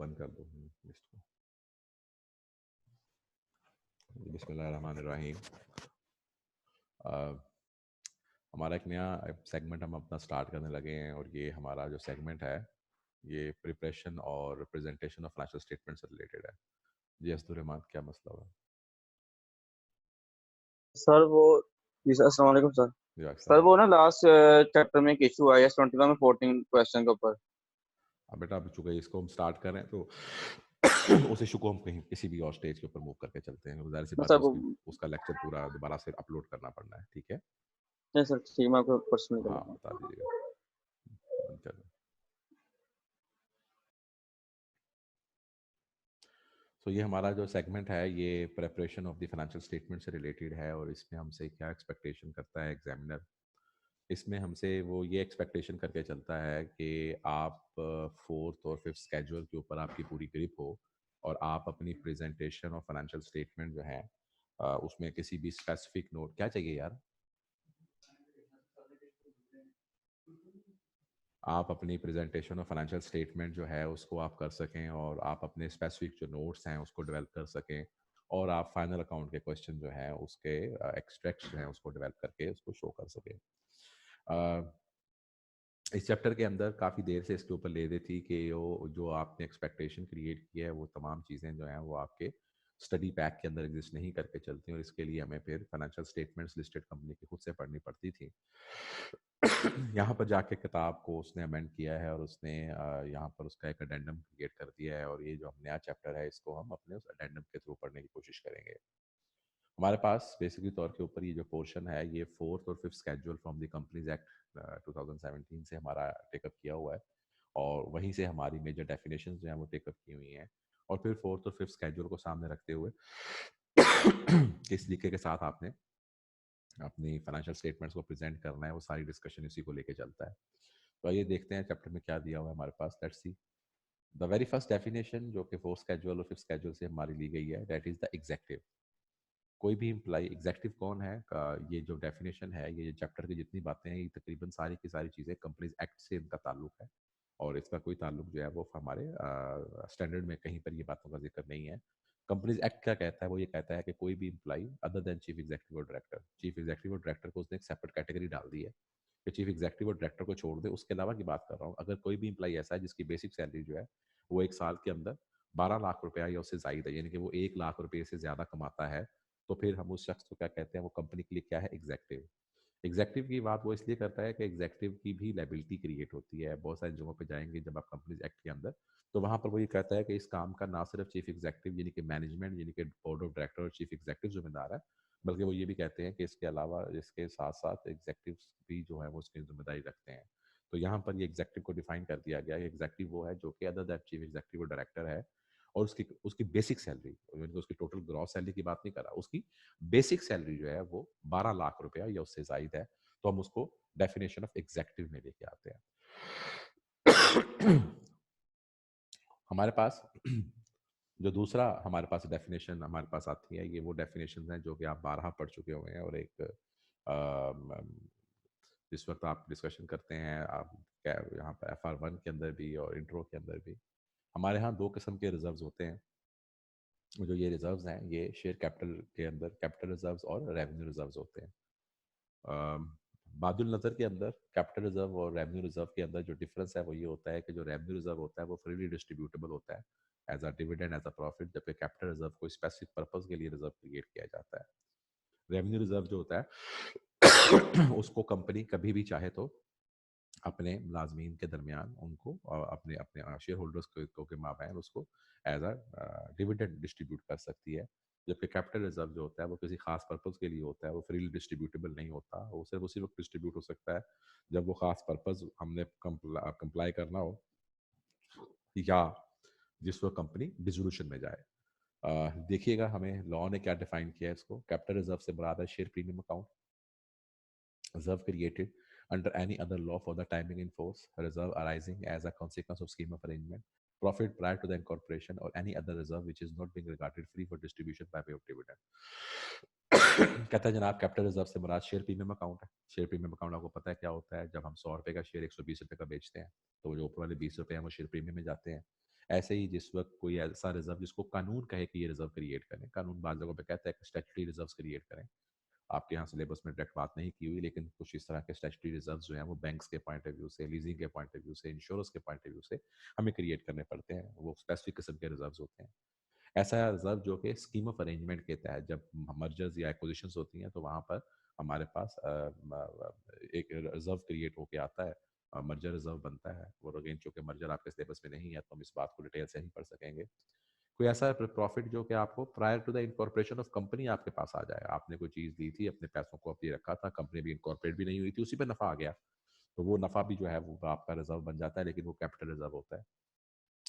बंद कर दो लिस्ट को। बिस्मिल्लाहिर्रहमानिर्रहीम। हमारा एक नया सेगमेंट हम अपना स्टार्ट करने लगे हैं और ये हमारा जो सेगमेंट है ये प्रिपरेशन और प्रेजेंटेशन ऑफ फाइनेंशियल स्टेटमेंट से रिलेटेड है। जी अस्तुर क्या मसला है? सर वो जी सर, अस्सलाम वालेकुम सर। जी सर अक्सर। वो ना लास्ट चैप्टर में एक इशू आया 21 में 14 क्वेश्चन के ऊपर। अब बेटा अब चूंकि इसको हम स्टार्ट कर रहे हैं तो उस इशू को हम कहीं किसी भी और स्टेज के ऊपर मूव करके चलते हैं। ज़ाहिर सी तो बात सर है वो उसका लेक्चर पूरा दोबारा से अपलोड करना पड़ना है। ठीक है, नहीं सर, ठीक है, मैं आपको पर्सनली हाँ करूँगा। बता दीजिएगा। चलो, तो ये हमारा जो सेगमेंट है ये preparation of the financial statement से रिलेटेड है और इसमें हमसे क्या एक्सपेक्टेशन करता है एग्जामिनर। इसमें हमसे वो ये एक्सपेक्टेशन करके चलता है कि आप फोर्थ और फिफ्थ स्केड्यूल के ऊपर आपकी पूरी ग्रिप हो और आप अपनी प्रेजेंटेशन और फाइनेंशियल स्टेटमेंट जो है उसमें किसी भी स्पेसिफिक नोट क्या चाहिए यार, आप अपनी प्रेजेंटेशन और फाइनेंशियल स्टेटमेंट जो है उसको आप कर सकें और आप अपने स्पेसिफिक जो नोट्स हैं उसको डेवलप कर सकें और आप फाइनल अकाउंट के क्वेश्चन जो हैं उसके एक्सट्रैक्ट्स जो हैं उसको डेवलप करके उसको शो कर सकें। इस चैप्टर के अंदर काफ़ी देर से इसके ऊपर ले रही थी कि वो जो आपने एक्सपेक्टेशन क्रिएट की है वो तमाम चीज़ें जो हैं वो आपके स्टडी पैक के अंदर एग्जिस्ट नहीं करके चलती और इसके लिए हमें फिर फाइनेंशियल स्टेटमेंट्स लिस्टेड कंपनी की खुद से पढ़नी पड़ती थी। यहाँ पर जाके किताब को उसने अमेंड किया है और उसने यहाँ पर उसका एक अडेंडम क्रिएट कर दिया है और ये जो हम नया चैप्टर है इसको हम अपने उस अडेंडम के थ्रू पढ़ने की कोशिश करेंगे। हमारे पास बेसिकली तौर के ऊपर ये जो पोर्शन है ये फोर्थ और fifth schedule from the companies act 2017 से हमारा टेकअप किया हुआ है और वहीं से हमारी मेजर डेफिनेशंस जो हैं वो टेकअप की हुई हैं और फिर फोर्थ और फिफ्थ स्केड्यूल को सामने रखते हुए किस तरीके के साथ आपने अपनी फाइनेंशियल स्टेटमेंट्स को प्रेजेंट करना है वो सारी डिस्कशन इसी को लेके चलता है। तो आइए देखते हैं चैप्टर में क्या दिया हुआ है हमारे पास। Let's see the very first definition जो कि फोर्थ स्केड्यूल और फिफ्थ स्केड्यूल से हमारी ली गई है, दैट इज द एग्जेक्टिव। कोई भी इम्प्लाई एग्जेक्टिव कौन है का ये जो डेफिनेशन है ये चैप्टर की जितनी बातें हैं ये तकरीबन सारी की सारी चीज़ें कंपनीज एक्ट से इनका ताल्लुक है और इसका कोई ताल्लुक जो है वो हमारे स्टैंडर्ड में कहीं पर ये बातों का जिक्र नहीं है। कंपनीज एक्ट क्या कहता है, वो ये कहता है कि कोई भी imply other than chief executive और डायरेक्टर, चीफ एग्जेक्टिव और डायरेक्टर को उसने एक सेपरेट कैटेगरी डाल दी है कि चीफ एग्जेक्टिव और डायरेक्टर को छोड़ दे, उसके अलावा की बात कर रहा हूँ, अगर कोई भी इम्प्लाई ऐसा है जिसकी बेसिक सैलरी जो है वो एक साल के अंदर 12 लाख रुपया या उससे जायद है, यानी कि वो 1 लाख रुपये से ज़्यादा कमाता है, तो फिर हम उस शख्स को क्या कहते हैं, वो कंपनी के लिए क्या है, एग्जेक्टिव। एग्जेक्टिव की बात वो इसलिए करता है कि एग्जेक्टिव की भी लाइबिलिटी क्रिएट होती है। बहुत सारी जगहों पे जाएंगे जब आप कंपनीज एक्ट के अंदर, तो वहां पर वो ये कहता है कि इस काम का ना सिर्फ चीफ एग्जेक्टिव यानी कि मैनेजमेंट यानी कि बोर्ड ऑफ डायरेक्टर और चीफ एग्जेक्टिव जिम्मेदार है, बल्कि वो ये भी कहते हैं कि इसके अलावा इसके साथ साथ एग्जेक्टिव भी जो है वो उसकी जिम्मेदारी रखते हैं। तो यहाँ पर ये एग्जेक्टिव को डिफाइन कर दिया गया है। एग्जेक्टिव वो है जो कि अदर दैट चीफ एग्जेक्टिव और डायरेक्टर है और उसकी उसकी बेसिक सैलरी, उसकी टोटल ग्रॉस सैलरी की बात नहीं कर रहा, उसकी बेसिक सैलरी जो है वो 12 लाख रुपया या उससे जायद है, तो हम उसको डेफिनेशन ऑफ एग्जेक्टिव में लेके आते हैं। हमारे पास जो दूसरा हमारे पास डेफिनेशन हमारे पास आती है, ये वो डेफिनेशन हैं जो कि आप 12 पढ़ चुके हुए हैं और एक जिस वक्त आप डिस्कशन करते हैं आप क्या यहाँ पर FR1 के अंदर भी और इंट्रो के अंदर भी हमारे यहाँ दो किस्म के रिजर्व्स होते हैं। जो ये रिजर्व्स हैं ये शेयर कैपिटल के अंदर कैपिटल रिजर्व्स और रेवेन्यू रिजर्व्स होते हैं। बादुल नज़र के अंदर कैपिटल रिजर्व और रेवेन्यू रिजर्व के अंदर जो डिफरेंस है वो ये होता है कि जो रेवेन्यू रिजर्व होता है वो फ्रीली डिस्ट्रीब्यूटेबल होता है as a dividend as a profit, जबकि कैपिटल रिजर्व को स्पेसिफिक पर्पज के लिए रिजर्व क्रिएट किया जाता है। रेवेन्यू रिजर्व जो होता है उसको कंपनी कभी भी चाहे तो अपने मुलाजमीन के दरमियान उनको अपने अपने शेयर होल्डर्स के माबैन उसको एज अ डिविडेंड डिस्ट्रीब्यूट कर सकती है। जबकि कैपिटल रिजर्व जो होता है वो किसी खास पर्पज़ के लिए होता है, वो फ्रीली डिस्ट्रीब्यूटेबल नहीं होता, वो सिर्फ उसी वक्त डिस्ट्रीब्यूट हो सकता है जब वो खास पर्पज़ हमने कंप्लाई करना हो या जिस वक्त कंपनी डिसोल्यूशन में जाए। देखिएगा हमें लॉ ने क्या डिफाइन किया है इसको। कैपिटल रिजर्व से मुराद है share premium account, reserve created under any other law for the timing in force, reserve arising as a consequence of scheme of arrangement, profit prior to the incorporation or any other reserve which is not being regarded free for distribution by way of dividend। कहता है जनाब capital reserve से मुराद share premium account है। Share premium account आपको पता है क्या होता है, जब हम 100 रुपए का शेयर 120 रुपए का बेचते हैं तो वो जो ऊपर वाले 20 रुपए हैं वो शेयर प्रीमियम में जाते हैं। ऐसे ही जिस वक्त कोई ऐसा रिजर्व जिसको कानून कहे कि ये रिजर्व क्रिएट करें, कानून बाज़ जगहों पे कहता है कि स्टैट्यूटरी रिजर्व्स क्रिएट करें। आपके यहाँ सिलेबस में डायरेक्ट बात नहीं की हुई, लेकिन कुछ इस तरह के स्टैट्यूटरी रिजर्व्स जो हैं वो बैंक्स के पॉइंट ऑफ व्यू से, लीजिंग के पॉइंट ऑफ व्यू से, इंश्योरेंस के पॉइंट ऑफ व्यू से हमें क्रिएट करने पड़ते हैं। वो स्पेसिफिक किस्म के रिजर्व्स होते हैं। ऐसा रिजर्व जो कि स्कीम ऑफ अरेंजमेंट के तहत जब मर्जर्स या एक्विजिशंस होती हैं तो वहाँ पर हमारे पास एक रिजर्व क्रिएट होके आता है, मर्जर रिजर्व बनता है। और अगेन चूंकि मर्जर आपके सिलेबस में नहीं है तो हम इस बात को डिटेल से नहीं पढ़ सकेंगे। कोई ऐसा प्रॉफिट जो कि आपको prior to the incorporation of company आपके पास आ जाए, आपने कोई चीज़ ली थी, अपने पैसों को अपनी रखा था, कंपनी भी इनकॉर्पोरेट भी नहीं हुई थी, उसी पे नफा आ गया, तो वो नफा भी जो है वो आपका रिजर्व बन जाता है, लेकिन वो कैपिटल रिजर्व होता है।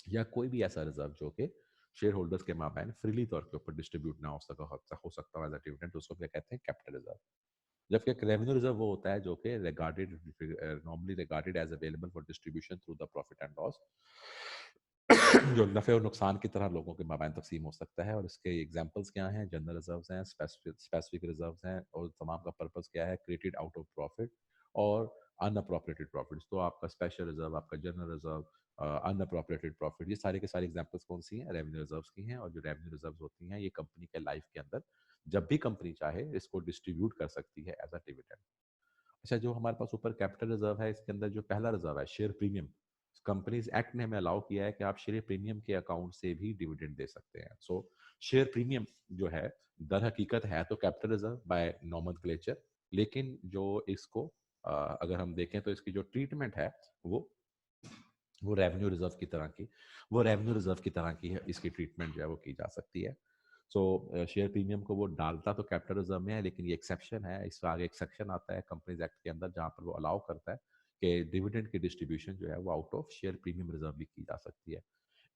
या कोई भी ऐसा रिजर्व जो कि शेयर होल्डर्स के माबैन फ्रीली तौर के ऊपर डिस्ट्रीब्यूट ना हो सकता हो एज अ डिविडेंड, तो उसको क्या कहते हैं, कैपिटल रिजर्व। जबकि रेवेन्यू रिजर्व वो होता है जो कि regarded normally regarded as available for distribution through the profit and loss, जो नफे और नुकसान की तरह लोगों के माबैन तकसीम हो सकता है। और इसके एग्जांपल्स क्या हैं, जनरल रिजर्व्स हैं, स्पेसिफिक रिजर्व्स हैं, और तमाम का पर्पस क्या है, क्रिएटेड आउट ऑफ प्रॉफिट और अनअप्रोप्रिएटेड प्रॉफिट्स। तो आपका स्पेशल रिजर्व, आपका जनरल रिजर्व, अनअप्रोप्रिएटेड प्रॉफिट, ये सारे के सारे एग्जांपल्स कौन सी हैं, रेवेन्यू रिजर्व्स की हैं। और जो रेवेन्यू रिजर्व्स होती हैं ये कंपनी के लाइफ के अंदर जब भी कंपनी चाहे इसको डिस्ट्रीब्यूट कर सकती है एज अ डिविडेंड। अच्छा, जो हमारे पास ऊपर कैपिटल रिजर्व है, इसके अंदर जो पहला रिजर्व है शेयर प्रीमियम, कंपनीज एक्ट ने हमें अलाउ किया है कि आप शेयर प्रीमियम के अकाउंट से भी डिविडेंड दे सकते हैं। सो शेयर प्रीमियम जो है दर हकीकत है तो कैपिटल रिजर्व बाय नॉमेनक्लेचर, लेकिन जो इसको अगर हम देखें तो इसकी जो ट्रीटमेंट है वो वो रेवेन्यू रिजर्व की तरह की वो रेवेन्यू रिजर्व की तरह की है, इसकी ट्रीटमेंट जो है वो की जा सकती है। सो शेयर प्रीमियम को वो डालता तो कैपिटल रिजर्व में है, लेकिन ये एक्सेप्शन है, इसका आगे एक सेक्शन आता है कंपनीज एक्ट के अंदर जहां पर वो अलाउ करता है कि डिविडेंड की डिस्ट्रीब्यूशन जो है वो out of share premium reserve भी की जा सकती है।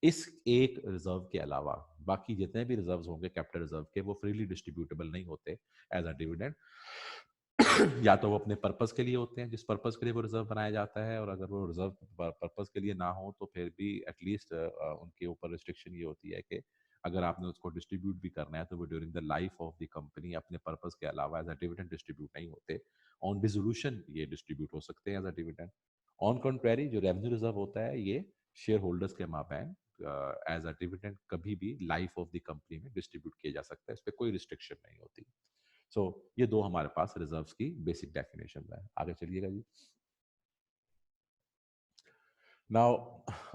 इस एक रिजर्व के अलावा बाकी जितने भी रिजर्व होंगे कैपिटल रिजर्व के, वो फ्रीली डिस्ट्रीब्यूटेबल नहीं होते एज अ डिविडेंड। या तो वो अपने पर्पस के लिए होते हैं जिस पर्पस के लिए वो रिजर्व बनाया जाता है, और अगर वो रिजर्व पर्पस के लिए ना हो तो फिर भी एटलीस्ट उनके ऊपर रिस्ट्रिक्शन ये होती है कि अगर आपने उसको डिस्ट्रीब्यूट भी करना है तो वो during the life of the company अपने पर्पस के अलावा एज अ डिविडेंड डिस्ट्रीब्यूट नहीं होते। ऑन डिसोल्यूशन ये डिस्ट्रीब्यूट हो सकते हैं as a dividend. On contrary जो रेवेन्यू रिजर्व होता है ये शेयर होल्डर्स के माबैन एज अ डिविडेंड कभी भी लाइफ ऑफ द कंपनी में डिस्ट्रीब्यूट किया जा सकता है, इस पर कोई रिस्ट्रिक्शन नहीं होती। सो ये दो हमारे पास रिजर्व्स की बेसिक डेफिनेशन है। आगे चलिएगा जी। नाउ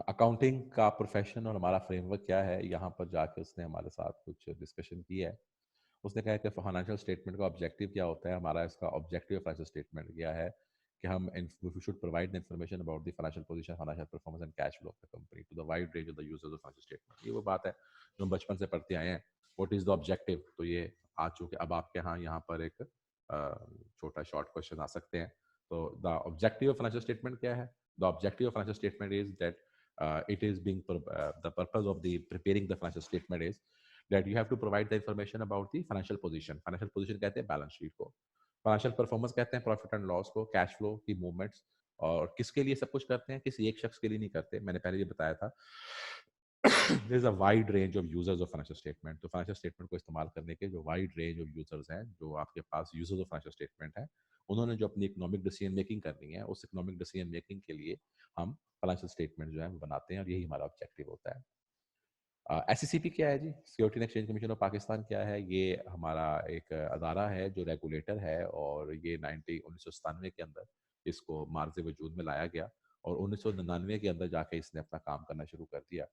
अकाउंटिंग का प्रोफेशन और हमारा फ्रेमवर्क क्या है, यहाँ पर जाके उसने हमारे साथ कुछ डिस्कशन की है। उसने कहा कि फाइनेंशियल स्टेटमेंट का ऑब्जेक्टिव क्या होता है, हमारा इसका ऑब्जेक्टिव फाइनेंशियल स्टेटमेंट क्या है कि हम we should provide the information about the financial position, financial performance and cash flow of the company to the wide range of the users of financial statement. ये वो बात है जो हम बचपन से पढ़ते आए हैं, व्हाट इज द ऑब्जेक्टिव। तो ये आ चुके, अब आपके यहाँ पर एक छोटा शॉर्ट क्वेश्चन आ सकते हैं। तो the objective of financial statement क्या है? The objective of financial statement is that it is being the purpose of the preparing the financial statement is that you have to provide the information about the financial position। financial position कहते हैं balance sheet को, financial performance कहते हैं profit and loss को, cash flow की movements. और किसके लिए सब कुछ करते हैं, किसी एक शख्स के लिए नहीं करते, मैंने पहले ये बताया था। There is a wide range of users of financial statement. तो फाइनेंशियल स्टेटमेंट को इस्तेमाल करने के जो वाइड रेंज ऑफ यूजर्स हैं, जो आपके पास यूजर्स ऑफ फाइनेंशियल स्टेटमेंट है, उन्होंने जो अपनी इकोनॉमिक डिसीजन मेकिंग करनी है, उस इकोनॉमिक डिसीजन मेकिंग के लिए हम फाइनेंशियल स्टेटमेंट जो है वो बनाते हैं, और यही हमारा ऑब्जेक्टिव होता है। एसईसीपी क्या है जी? Security and exchange commission of Pakistan क्या है? ये हमारा एक अदारा है जो रेगुलेटर है, और ये 1997 के अंदर इसको मार्ज वजूद में लाया गया, और 1999 के अंदर जाके इसने अपना काम करना शुरू कर दिया।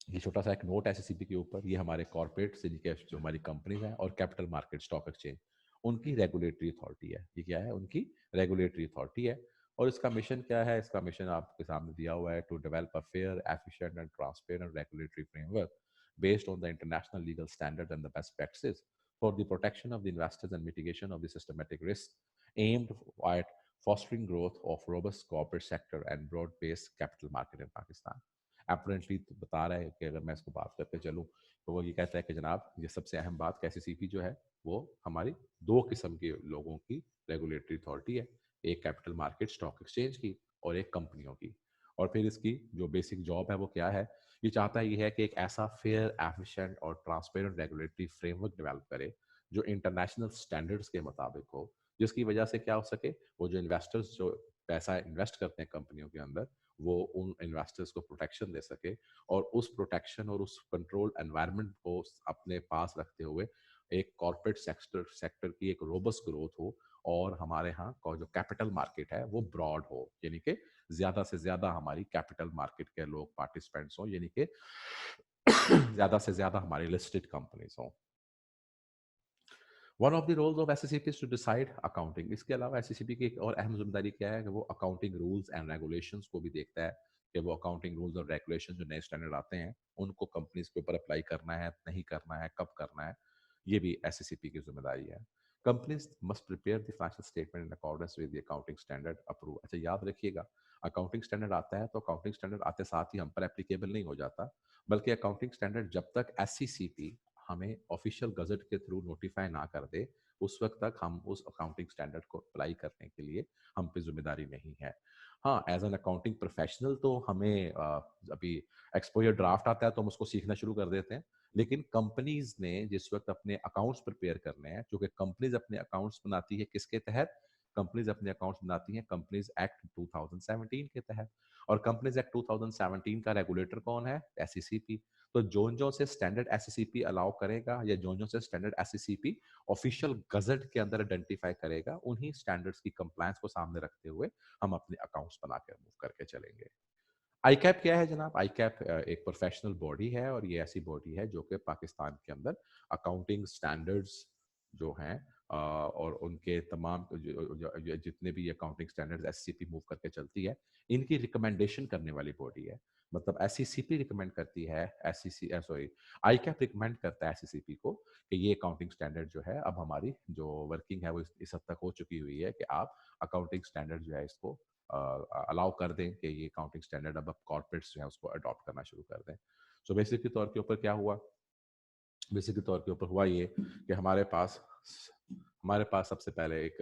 ये छोटा सा एक नोट है एससीपी के ऊपर, ये हमारे कॉर्पोरेट से जो हमारी कंपनीज हैं और कैपिटल मार्केट स्टॉक एक्सचेंज, उनकी रेगुलेटरी अथॉरिटी है। ये क्या है? उनकी रेगुलेटरी अथॉरिटी है। और इसका मिशन क्या है? इसका मिशन आपके सामने दिया हुआ है, to develop a fair, efficient and transparent regulatory framework based on the international legal standard and the best practices for the protection of the investors and mitigation of the systematic risk aimed at fostering growth of robust corporate sector and broad-based capital market in Pakistan। Apparently तो बता रहा है कि अगर मैं इसको बात करते चलूँ तो वो ये कहता है कि जनाब ये सबसे अहम बात कि एससीपी जो है वो हमारी दो किस्म के लोगों की रेगुलेटरी अथॉरिटी है, एक कैपिटल मार्केट स्टॉक एक्सचेंज की और एक कंपनियों की। और फिर इसकी जो बेसिक जॉब है वो क्या है? ये चाहता है ये है कि एक ऐसा फेयर, एफिशिएंट और ट्रांसपेरेंट रेगुलेटरी फ्रेमवर्क डेवलप करे जो इंटरनेशनल स्टैंडर्ड्स के मुताबिक हो, जिसकी वजह से क्या हो सके, वो जो इन्वेस्टर्स जो पैसा इन्वेस्ट करते हैं कंपनियों के अंदर, वो उन इन्वेस्टर्स को प्रोटेक्शन दे सके, और उस प्रोटेक्शन और उस कंट्रोल्ड एनवायरनमेंट को अपने पास रखते हुए एक कॉर्पोरेट सेक्टर की एक रोबस्ट ग्रोथ हो, और हमारे यहाँ का जो कैपिटल मार्केट है वो ब्रॉड हो, यानी कि ज्यादा से ज्यादा हमारी कैपिटल मार्केट के लोग पार्टिसिपेंट्स हो, यानी कि ज्यादा से ज्यादा हमारी लिस्टेड कंपनीज हो। One of the roles of SSCP is to decide accounting. इसके अलावा एसएससीपी की एक और अहम जिम्मेदारी क्या है कि वो अकाउंटिंग रूल्स एंड रेगुलेशंस को भी देखता है, कि वो अकाउंटिंग रूल्स और रेगुलेशन जो नए स्टैंडर्ड आते हैं उनको कंपनीज के ऊपर अप्लाई करना है, नहीं करना है, कब करना है, ये भी एसएससीपी की जिम्मेदारी है। Companies must prepare the financial statement in accordance with the accounting standard approve. अच्छा याद रखिएगा, अकाउंटिंग स्टैंडर्ड आता है तो अकाउंटिंग स्टैंडर्ड आते साथ ही हम पर एप्लीकेबल नहीं हो जाता, बल्कि अकाउंटिंग स्टैंडर्ड जब तक एससीसीपी हमें ऑफिशियल गजट के थ्रू नोटिफाई ना कर दे, उस वक्त तक हम उस अकाउंटिंग स्टैंडर्ड को अप्लाई करने के लिए हम पे जिम्मेदारी नहीं है। हाँ, एज एन अकाउंटिंग प्रोफेशनल तो हमें अभी एक्सपोजर ड्राफ्ट आता है तो हम उसको सीखना शुरू कर देते हैं, लेकिन कंपनीज ने जिस वक्त अपने अकाउंट्स प्रिपेयर करने हैं, क्योंकि कंपनीज अपने अकाउंट्स बनाती है किसके तहत, कंपनीज अपने अकाउंट्स बनाती हैं कंपनीज एक्ट 2017 के तहत, और कंपनीज एक्ट 2017 का रेगुलेटर कौन है, एससीसीपी। तो जोन जो से स्टैंडर्ड एससीसीपी अलाउ करेगा, या जोन जो से स्टैंडर्ड एससीसीपी ऑफिशियल गजट के अंदर आइडेंटिफाई करेगा, उन्हीं स्टैंडर्ड्स की कंप्लायंस को सामने रखते हुए हम अपने अकाउंट्स बनाकर मूव करके चलेंगे। आईकैप क्या है जनाब? आईकैप एक प्रोफेशनल बॉडी है, और ये ऐसी बॉडी है जो कि पाकिस्तान के अंदर अकाउंटिंग स्टैंडर्ड्स जो हैं और उनके तमाम जितने भी अकाउंटिंग स्टैंडर्ड्स एससीपी मूव करके चलती है, इनकी रिकमेंडेशन करने वाली बॉडी है। मतलब एससीसीपी रिकमेंड करती है, एससीसी सॉरी आईकैप रिकमेंड करता है एससीसीपी को कि ये अकाउंटिंग स्टैंडर्ड जो है अब हमारी जो वर्किंग है वो इस हद तक हो चुकी हुई है कि आप अकाउंटिंग स्टैंडर्ड जो है इसको अलाउ कर दें कि ये अकाउंटिंग स्टैंडर्ड अब कॉर्पोरेट्स जो है उसको अडॉप्ट करना शुरू कर दें। सो बेसिक के तौर के ऊपर क्या हुआ, बेसिक के तौर के ऊपर हुआ ये कि हमारे पास सबसे पहले एक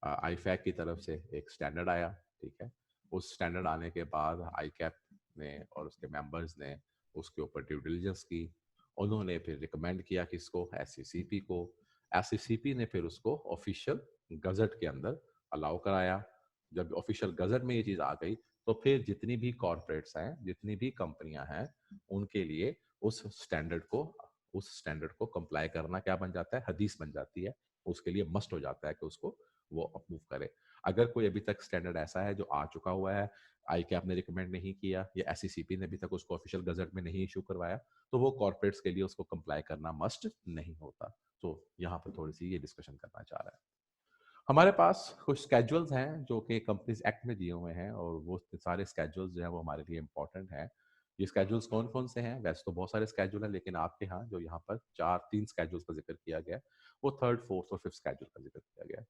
आईफैक की तरफ से एक स्टैंडर्ड आया, ठीक है। उस स्टैंडर्ड आने के बाद आईकैप ने और उसके मेंबर्स ने उसके ऊपर ड्यू डिलिजेंस की, उन्होंने फिर रिकमेंड किया किसको, एससीसीपी को। एससीसीपी ने फिर उसको ऑफिशियल गजट के अंदर अलाउ कराया। जब ऑफिशियल गजट में ये चीज़ आ गई तो फिर जितनी भी कॉरपोरेट्स हैं, जितनी भी कंपनियां हैं, उनके लिए उस स्टैंडर्ड को कंप्लाई करना क्या बन जाता है, हदीस बन जाती है। उसके लिए मस्ट हो जाता है कि उसको वो अप्रूव करे। अगर कोई अभी तक स्टैंडर्ड ऐसा है जो आ चुका हुआ है, आई कैप ने रिकमेंड नहीं किया, या एससीसीपी ने अभी तक उसको ऑफिशियल गजट में नहीं इशू करवाया, तो वो कॉर्पोरेट्स के लिए उसको कंप्लाई करना मस्ट नहीं होता। तो यहाँ पर थोड़ी सी ये डिस्कशन करना चाह रहा है। हमारे पास कुछ स्केजुअल्स हैं जो कि कंपनीज एक्ट में दिए हुए हैं, और वो सारे स्केजुअल्स जो हैं वो हमारे लिए इंपॉर्टेंट हैं। ये स्केजुअल्स कौन कौन से हैं? वैसे तो बहुत सारे स्केजुअल हैं, लेकिन आपके यहाँ जो यहाँ पर तीन स्केजुअल्स का जिक्र किया गया है, वो थर्ड, फोर्थ और फिफ्थ स्केजुअल का जिक्र किया गया है।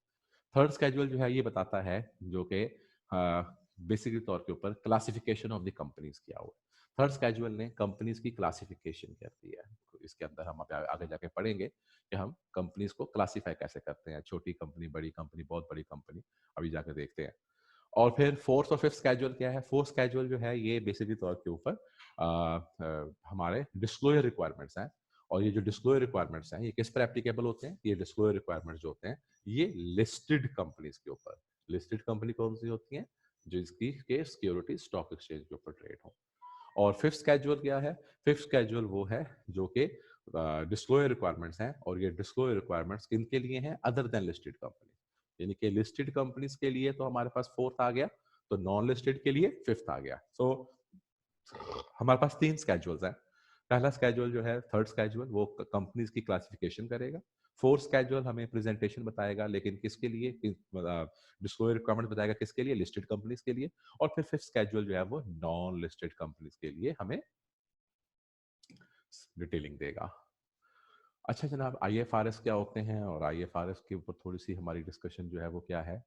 थर्ड स्केजुअल जो है ये बताता है जो कि बेसिकली तौर के ऊपर क्लासिफिकेशन ऑफ द कंपनीज किया हुआ है। थर्ड स्केजुअल ने कंपनीज की क्लासिफिकेशन कर दी है। तो इसके अंदर हम आगे जाके पढ़ेंगे कि हम कंपनीज को क्लासिफाई कैसे करते हैं, छोटी कंपनी, बड़ी कंपनी, बहुत बड़ी कंपनी, अभी जाकर देखते हैं। और फिर फोर्थ और फिफ्थ स्केजुअल क्या है? फोर्थ स्केजुअल जो है ये बेसिकली तौर के ऊपर हमारे डिस्क्लोजर रिक्वायरमेंट्स हैं, और ये जो डिस्क्लोजर रिक्वायरमेंट्स हैं ये किस पर एप्लीकेबल होते हैं? ये डिस्क्लोजर रिक्वायरमेंट्स जो होते हैं ये लिस्टेड कंपनीज के ऊपर। लिस्टेड कंपनी कौन सी होती है? जिसकी के सिक्योरिटी स्टॉक एक्सचेंज के ऊपर ट्रेड हो। और फिफ्थ स्केजुअल क्या है? फिफ्थ स्केजुअल वो है जो कि डिस्क्लोजर रिक्वायरमेंट्स हैं, और ये डिस्क्लोजर रिक्वायरमेंट्स किन के लिए हैं? Other than listed company. यानी कि लिस्टेड कंपनीज के लिए तो हमारे पास फोर्थ आ गया, तो नॉन लिस्टेड के लिए फिफ्थ आ गया। सो हमारे पास तीन स्केजुअल्स हैं। पहला स्केजुअल जो है थर्ड स्केजुअल, वो कंपनीज की क्लासिफिकेशन करेगा। फोर्थ स्केजुअल हमें प्रेजेंटेशन बताएगा, लेकिन किसके लिए? डिस्क्लोजर रिक्वायरमेंट बताएगा किसके लिए? लिस्टेड कंपनीज के लिए। और फिर फिफ्थ स्केजुअल जो है वो नॉन लिस्टेड कंपनीज के लिए हमें डिटेलिंग देगा। अच्छा जनाब, आईएफआरएस क्या होते हैं, और आईएफआरएस के ऊपर थोड़ी सी हमारी डिस्कशन जो है वो क्या है?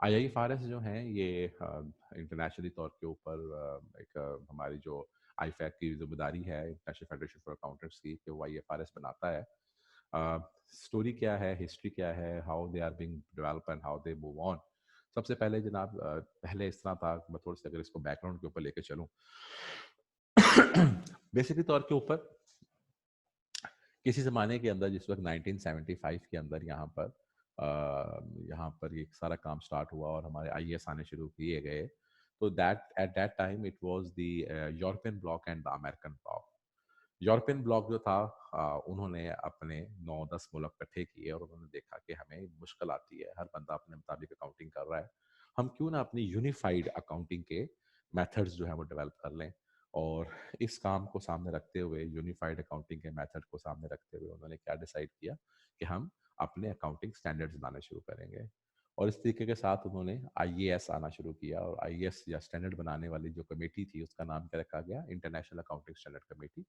आईआईएफआरएस जो हैं ये इंटरनेशनली तौर के ऊपर एक हमारी जो आईफैक की जिम्मेदारी है, इंटरनेशनल फेडरेशन फॉर अकाउंटेंट्स की, कि वो आईएफआरएस बनाता है। स्टोरी क्या है, हिस्ट्री क्या है, how they are being develop and how they move on. सबसे पहले जनाब पहले इस तरह था, मैं थोड़ा सा अगर इसको बैकग्राउंड के ऊपर लेके चलूं बेसिकली तौर के ऊपर किसी ज़माने के अंदर, जिस वक्त 1975 के अंदर यहाँ पर ये सारा काम स्टार्ट हुआ और हमारे आईएएस आने शुरू किए गए, तो that at that time it was the European block and the American block. European block जो था, उन्होंने अपने 9-10 मुल्क इकट्ठे किए और उन्होंने देखा कि हमें मुश्किल आती है, हर बंदा अपने मुताबिक अकाउंटिंग कर रहा है, हम क्यों ना अपनी यूनिफाइड अकाउंटिंग के मेथड्स जो है वो डेवलप कर लें। और इस काम को सामने रखते हुए, यूनिफाइड अकाउंटिंग के मेथड को सामने रखते हुए, उन्होंने क्या डिसाइड किया कि हम अपने अकाउंटिंग स्टैंडर्ड्स बनाने शुरू करेंगे। और इस तरीके के साथ उन्होंने आईएएस आना शुरू किया, और आईएएस या स्टैंडर्ड बनाने वाली जो कमेटी थी उसका नाम क्या रखा गया, international accounting standard committee.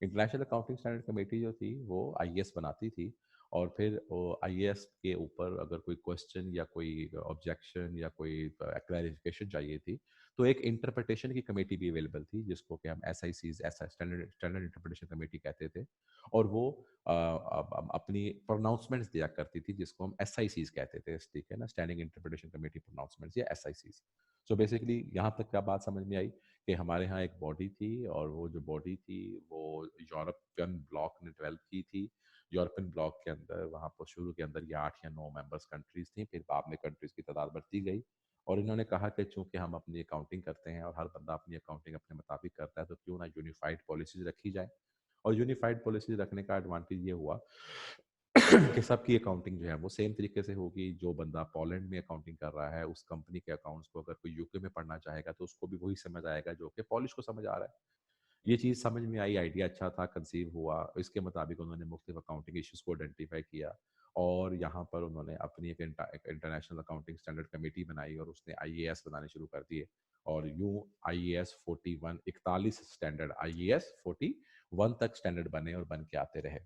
International accounting standard committee जो थी वो आईएएस बनाती थी, और फिर वो आईएएस के ऊपर अगर कोई क्वेश्चन या कोई ऑब्जेक्शन या कोई क्लैरिफिकेशन चाहिए थी, तो एक इंटरप्रिटेशन की कमेटी भी अवेलेबल थी, जिसको कि हम एसआईसीज, ऐसा स्टैंडर्ड स्टैंडर्ड इंटरप्रिटेशन कमेटी कहते थे। और वो अपनी प्रोनाउंसमेंट्स दिया करती थी, जिसको हम एसआईसीज कहते थे, ठीक है ना, स्टैंडिंग इंटरप्रिटेशन कमेटी प्रोनाउंसमेंट्स या एसआईसीज। सो बेसिकली यहाँ तक क्या बात समझ में आई कि हमारे यहाँ एक बॉडी थी, और वो जो बॉडी थी वो यूरोपियन ब्लॉक ने डेवलप की थी। यूरोपियन ब्लॉक के अंदर, वहाँ पर शुरू के अंदर ये 8 या 9 मेंबर्स कंट्रीज थी, फिर बाद में कंट्रीज की तादाद बढ़ती गई। और इन्होंने कहा कि चूंकि हम अपनी अकाउंटिंग करते हैं और हर बंदा अपनी अकाउंटिंग अपने मुताबिक करता है, तो क्यों ना यूनिफाइड पॉलिसीज रखी जाए। और यूनिफाइड पॉलिसीज रखने का एडवांटेज ये हुआ कि सबकी अकाउंटिंग जो है वो सेम तरीके से होगी। जो बंदा पोलैंड में अकाउंटिंग कर रहा है, उस कंपनी के अकाउंट्स को अगर कोई यूके में पढ़ना चाहेगा तो उसको भी वही समझ आएगा जो कि पॉलिश को समझ आ रहा है। ये चीज़ समझ में आई, आइडिया अच्छा था, कंसीव हुआ। इसके मुताबिक उन्होंने मुख्तलिफ अकाउंटिंग इश्यूज को आइडेंटिफाई किया, और यहाँ पर उन्होंने अपनी एक इंटरनेशनल अकाउंटिंग स्टैंडर्ड कमेटी बनाई, और उसने आईएएस बनाने शुरू कर दिए। और यूं आईएएस 41, 41 स्टैंडर्ड, आईएएस 41 तक स्टैंडर्ड बने और बन के आते रहे।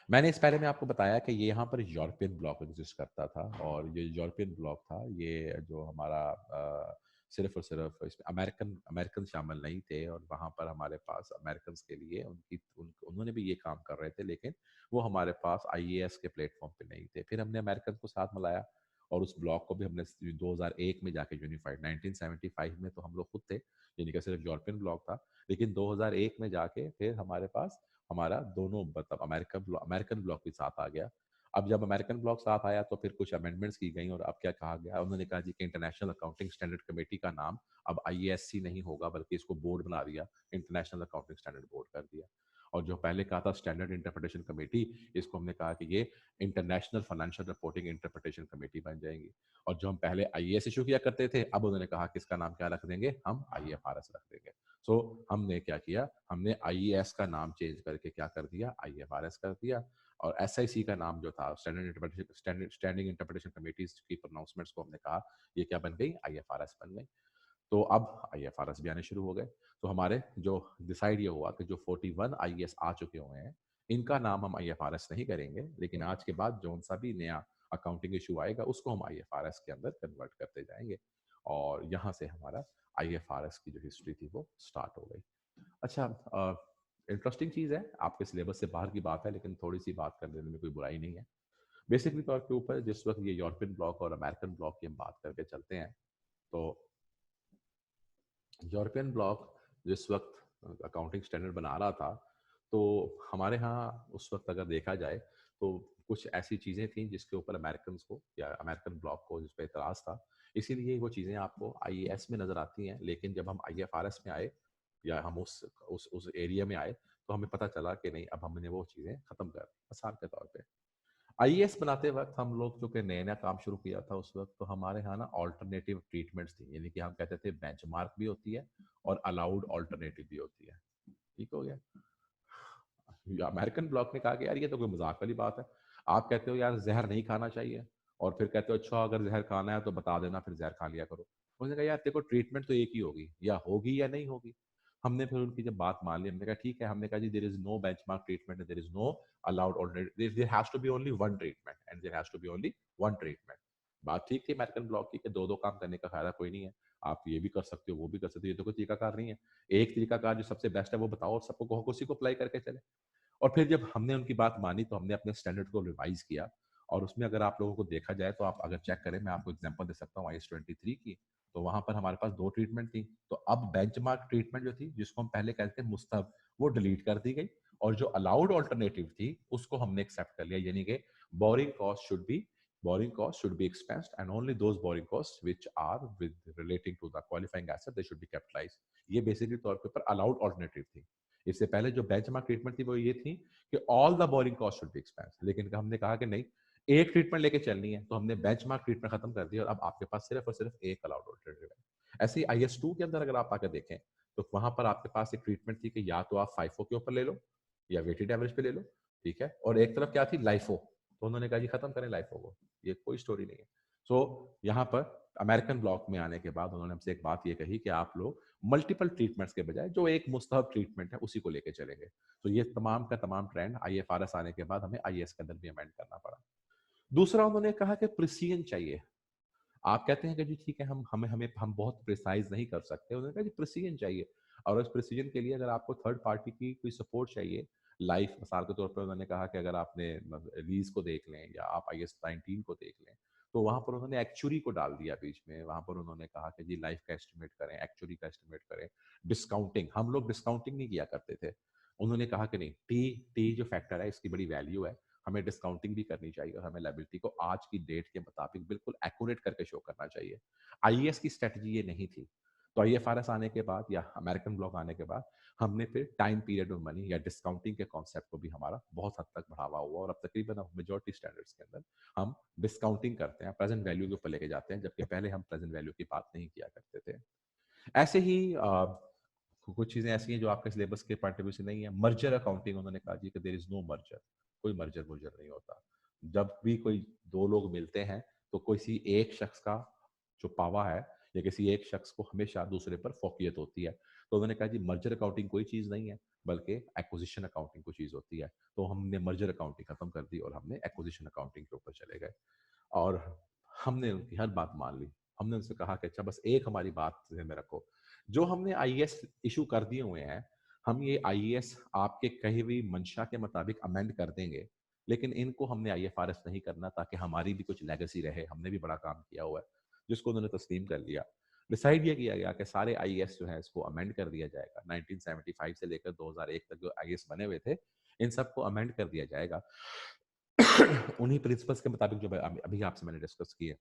मैंने इस पहले में आपको बताया कि ये यहाँ पर यूरोपियन ब्लॉक एग्जिस्ट करता था, और ये यूरोपियन ब्लॉक था, ये जो हमारा सिर्फ और सिर्फ इसमें अमेरिकन अमेरिकन शामिल नहीं थे, और वहाँ पर हमारे पास अमेरिकन के लिए उन्होंने भी ये काम कर रहे थे, लेकिन वो हमारे पास आईएएस के प्लेटफॉर्म पे नहीं थे। फिर हमने अमेरिकन को साथ मिलाया, और उस ब्लॉक को भी हमने 2001 में जाके यूनिफाइड, 1975 में तो हम लोग खुद थे, यानी कि सिर्फ यूरोपियन ब्लॉक था, लेकिन 2001 में जाके फिर हमारे पास हमारा दोनों मतलब अमेरिकन ब्लॉक भी साथ आ गया। अब जब अमेरिकन ब्लॉक साथ आया तो फिर कुछ अमेंडमेंट्स की गई, और अब क्या कहा गया, उन्होंने कहा जी कि इंटरनेशनल अकाउंटिंग स्टैंडर्ड कमेटी का नाम अब आईएएससी नहीं होगा, बल्कि इसको बोर्ड बना दिया, इंटरनेशनल अकाउंटिंग स्टैंडर्ड बोर्ड कर दिया। और जो पहले कहा था स्टैंडर्ड इंटरप्रिटेशन कमेटी, इसको हमने कहा कि ये international financial reporting interpretation committee बन जाएंगी। और जो हम पहले आईएएस इशू किया करते थे, अब उन्होंने कहा कि इसका नाम क्या रख देंगे, हम आईएफआरएस रख देंगे। सो हमने क्या किया, हमने आईएएस का नाम चेंज करके क्या कर दिया, आईएफआरएस कर दिया। और एसआईसी का नाम जो था, स्टैंडिंग इंटरप्रिटेशन कमेटीज की प्रोनाउंसमेंट्स को हमने कहा ये क्या बन गई, आईएफआरएस बन गई। तो अब आईएफआरएस भी आने शुरू हो गए। तो हमारे जो डिसाइड ये हुआ कि जो 41 आईएएस आ चुके हुए हैं, इनका नाम हम आईएफआरएस नहीं करेंगे, लेकिन आज के बाद जो सा भी नया अकाउंटिंग इशू आएगा उसको हम आईएफआरएस के अंदर कन्वर्ट करते जाएंगे। और यहाँ से हमारा आईएफआरएस की जो हिस्ट्री थी वो स्टार्ट हो गई। अच्छा, इंटरेस्टिंग चीज़ है, आपके सिलेबस से बाहर की बात है, लेकिन थोड़ी सी बात करने में कोई बुराई नहीं है। बेसिकली तौर के ऊपर जिस वक्त ये यूरोपियन ब्लॉक और अमेरिकन ब्लॉक की हम बात करके चलते हैं, तो यूरोपियन ब्लॉक जिस वक्त अकाउंटिंग स्टैंडर्ड बना रहा था, तो हमारे यहाँ उस वक्त अगर देखा जाए तो कुछ ऐसी चीज़ें थी जिसके ऊपर अमेरिकन को या अमेरिकन ब्लॉक को जिस पर एतराज़ था। इसीलिए वो चीज़ें आपको आईएएस में नज़र आती हैं, लेकिन जब हम आईएफआरएस में आए या हम उस एरिया में आए, तो हमें पता चला कि नहीं, अब हमने वो चीज़ें ख़त्म कर दी। मिसाल के तौर पे आईएएस बनाते वक्त हम लोग जो कि नया नया काम शुरू किया था उस वक्त, तो हमारे यहाँ ना ऑल्टरनेटिव ट्रीटमेंट्स थी, यानी कि हम कहते थे बेंचमार्क भी होती है और अलाउड ऑल्टरनेटिव भी होती है। ठीक हो गया। अमेरिकन ब्लॉक ने कहा कि यार ये तो कोई मजाक वाली बात है, आप कहते हो यार जहर नहीं खाना चाहिए, और फिर कहते हो अच्छा अगर जहर खाना है तो बता देना, फिर जहर खा लिया करो। उसने कहा यार देखो ट्रीटमेंट तो एक ही होगी, या होगी या नहीं होगी। हमने फिर उनकी जब बात मान ली, हमने कहा ठीक है, हमने कहा जी there is no benchmark treatment, there is no allowed alternative, there has to be only one treatment and there has to be only one treatment. बात ठीक थी अमेरिकन ब्लॉक की कि दो दो काम करने का फायदा कोई नहीं है, आप ये भी कर सकते हो वो भी कर सकते हो, ये तो कोई तरीकाकार नहीं है। एक तरीकाकार जो सबसे बेस्ट है वो बताओ और सबको कहो उसी को अप्लाई करके चले। और फिर जब हमने उनकी बात मानी तो हमने अपने स्टैंडर्ड को रिवाइज किया, और उसमें अगर आप लोगों को देखा जाए तो आप अगर चेक करें, मैं आपको एग्जांपल दे सकता हूँ IS-23 की, तो वहां पर हमारे पास दो ट्रीटमेंट थी। तो अब बेंचमार्क ट्रीटमेंट जो थी, जिसको हम पहले कहते थे मुस्तहब, वो डिलीट कर दी गई, और जो अलाउड ऑल्टरनेटिव थी उसको हमने एक्सेप्ट कर लिया, यानी कि borrowing cost should be borrowing costs should be expensed, and only those borrowing costs which are with relating to the qualifying asset, they should be capitalized. ये बेसिकली तौर पे ऊपर अलाउड ऑल्टरनेटिव थी. इससे पहले जो बेंचमार्क ट्रीटमेंट थी वो ये थी कि all the borrowing cost should be expense, लेकिन हमने कहा कि नहीं, एक ट्रीटमेंट लेके चलनी है, तो हमने बेंचमार्क ट्रीटमेंट खत्म कर दिया और अब आपके पास सिर्फ और सिर्फ एक अलाउड ऑल्टरनेटिव है. ऐसे ही IS2 के अंदर अगर आप आकर देखें तो वहां पर आपके पास एक ट्रीटमेंट थी कि या तो आप फाइफो के ऊपर ले लो या वेटेड एवरेज पे ले लो, ठीक है, और एक तरफ क्या थी, लाइफो. तो उन्होंने कहा जी खत्म करें लाइफो को, ये कोई स्टोरी नहीं है. सो यहाँ पर अमेरिकन ब्लॉक में आने के बाद उन्होंने हमसे एक बात ये कही कि आप लोग मल्टीपल ट्रीटमेंट्स के बजाय जो एक मुस्तहब ट्रीटमेंट है उसी को लेके चलेंगे. तो ये तमाम का तमाम ट्रेंड IFRS आने के बाद हमें IAS के अंदर भी अमेंड करना पड़ा. दूसरा उन्होंने कहा कि प्रिसीजन चाहिए. आप कहते हैं कि जी ठीक है, हम हमें हमें हम बहुत प्रिसाइज नहीं कर सकते. उन्होंने कहा जी प्रिसीजन चाहिए, और उस प्रिसीजन के लिए अगर आपको थर्ड पार्टी की कोई सपोर्ट चाहिए, लाइफ मिसाल के तौर पर उन्होंने कहा कि अगर आपने लीज को देख लें या आप IS19 को देख लें, तो वहां पर उन्होंने एक्चुरी को डाल दिया बीच में. वहां पर उन्होंने कहा कि जी लाइफ का एस्टिमेट करें, एक्चुरी का एस्टिमेट करें, डिस्काउंटिंग, हम लोग डिस्काउंटिंग नहीं किया करते थे. उन्होंने कहा कि नहीं, टी टी जो फैक्टर है इसकी बड़ी वैल्यू है, हमें डिस्काउंटिंग भी करनी चाहिए और हमें लायबिलिटी को आज की डेट के मुताबिक बिल्कुल एक्यूरेट करके शो करना चाहिए. IAS की स्ट्रेटजी ये नहीं थी. तो IFRS आने के बाद या अमेरिकन ब्लॉक आने के बाद हमने फिर टाइम पीरियड ऑफ मनी या डिस्काउंटिंग के कॉन्सेप्ट को भी हमारा बहुत हद तक बढ़ावा हुआ, और अब तकरीबन मेजॉरिटी स्टैंडर्ड्स के अंदर हम डिस्काउंटिंग करते हैं, प्रेजेंट वैल्यू के ऊपर लेके जाते हैं, जबकि पहले हम प्रेजेंट वैल्यू की बात नहीं किया करते थे. ऐसे ही कुछ चीजें ऐसी हैं जो आपके सिलेबस के पॉइंट ऑफ व्यू से नहीं है. मर्जर अकाउंटिंग, उन्होंने कहा जी कि देयर इज नो मर्जर, कोई मर्जर मुर्जर नहीं होता. जब भी कोई दो लोग मिलते हैं तो किसी एक शख्स का जो पावा है या किसी एक शख्स को हमेशा दूसरे पर फोकियत होती है. तो उन्होंने कहा जी मर्जर अकाउंटिंग कोई चीज नहीं है, बल्कि एक्विजिशन अकाउंटिंग कोई चीज होती है. तो हमने मर्जर अकाउंटिंग खत्म कर दी और हमने एक्विजिशन अकाउंटिंग के ऊपर चले गए, और हमने उनकी हर बात मान ली. हमने उनसे कहा कि अच्छा बस एक हमारी बात ध्यान में रखो, जो हमने IAS इशू कर दिए हुए हैं, हम ये IAS आपके कही हुई मंशा के मुताबिक अमेंड कर देंगे, लेकिन इनको हमने IFRS नहीं करना ताकि हमारी भी कुछ लेगेसी रहे. हमने भी बड़ा काम किया हुआ है, जिसको उन्होंने तस्लीम कर लिया. डिसाइड ये किया गया कि सारे IAS जो है इसको अमेंड कर दिया जाएगा. 1975 से लेकर 2001 तक जो IAS बने हुए थे, इन सबको अमेंड कर दिया जाएगा उन्हीं प्रिंसिपल्स के मुताबिक जो अभी आपसे मैंने डिस्कस किए.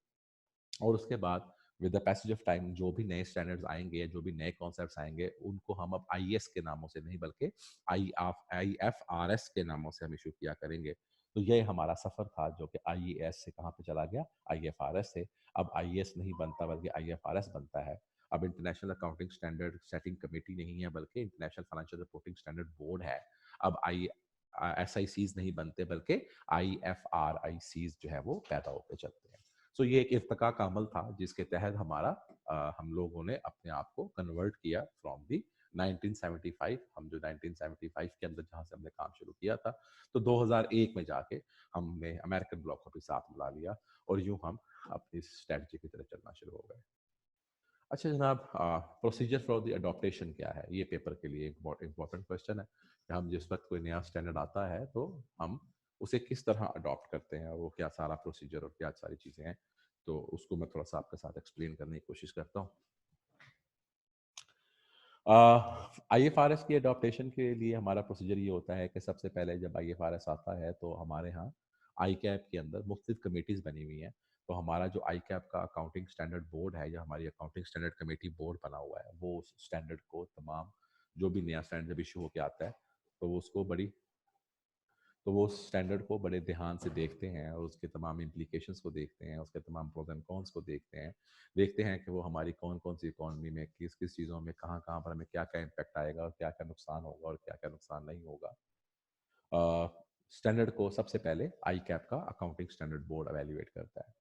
और उसके बाद with the passage of time जो भी नए स्टैंडर्ड्स आएंगे, जो भी नए कॉन्सेप्ट्स आएंगे, उनको हम अब IAS के नामों से नहीं बल्कि IFRS के नामों से हम इशू किया करेंगे. तो ये हमारा सफर था जो कि IAS से कहाँ पे चला गया, IFRS से. अब IAS नहीं बनता बल्कि IFRS बनता है. अब international accounting standard setting committee नहीं है बल्कि international financial reporting standard board है. अब आई SICs नहीं बनते बल्कि IFRICs जो है वो पैदा होकर चलते हैं. सो ये एक इर्तिका का अमल था जिसके तहत हमारा हम लोगों ने अपने आप को कन्वर्ट किया फ्रॉम दी 1975. हम जो 1975 के अंदर जहाँ से हमने काम शुरू किया था, तो 2001 में जाके हमने अमेरिकन ब्लॉक को भी साथ मिला लिया, और यूं हम अपनी स्ट्रेटजी की तरफ चलना शुरू हो गए. अच्छा जनाब, प्रोसीजर फॉर द अडॉप्टेशन क्या है, ये पेपर के लिए एक इम्पॉर्टेंट क्वेश्चन है कि हम जिस वक्त कोई नया स्टैंडर्ड आता है तो हम उसे किस तरह अडॉप्ट करते हैं, और वो क्या सारा प्रोसीजर और क्या सारी चीज़ें हैं. तो उसको मैं थोड़ा सा आपके साथ एक्सप्लेन करने की कोशिश करता हूँ. IFRS की अडॉप्टेशन के लिए हमारा प्रोसीजर ये होता है कि सबसे पहले जब IFRS आता है तो हमारे यहाँ ICAP के अंदर मुख्तलिफ कमेटीज़ बनी हुई हैं. तो हमारा जो ICAP का अकाउंटिंग स्टैंडर्ड बोर्ड है या हमारी अकाउंटिंग स्टैंडर्ड कमेटी बोर्ड बना हुआ है, वो उस स्टैंडर्ड को तमाम जो भी नया स्टैंडर्ड जब इशू होकर आता है तो वो उसको बड़ी तो वो स्टैंडर्ड को बड़े ध्यान से देखते हैं और उसके तमाम इम्प्लीकेशंस को देखते हैं, उसके तमाम प्रोज एंड कॉन्स को देखते हैं कि वो हमारी कौन कौन सी इकॉनमी में किस किस चीज़ों में कहाँ कहाँ पर हमें क्या क्या इम्पैक्ट आएगा और क्या क्या नुकसान होगा और क्या क्या नुकसान नहीं होगा. स्टैंडर्ड को सबसे पहले ICAP का अकाउंटिंग स्टैंडर्ड बोर्ड एवेल्युएट करता है.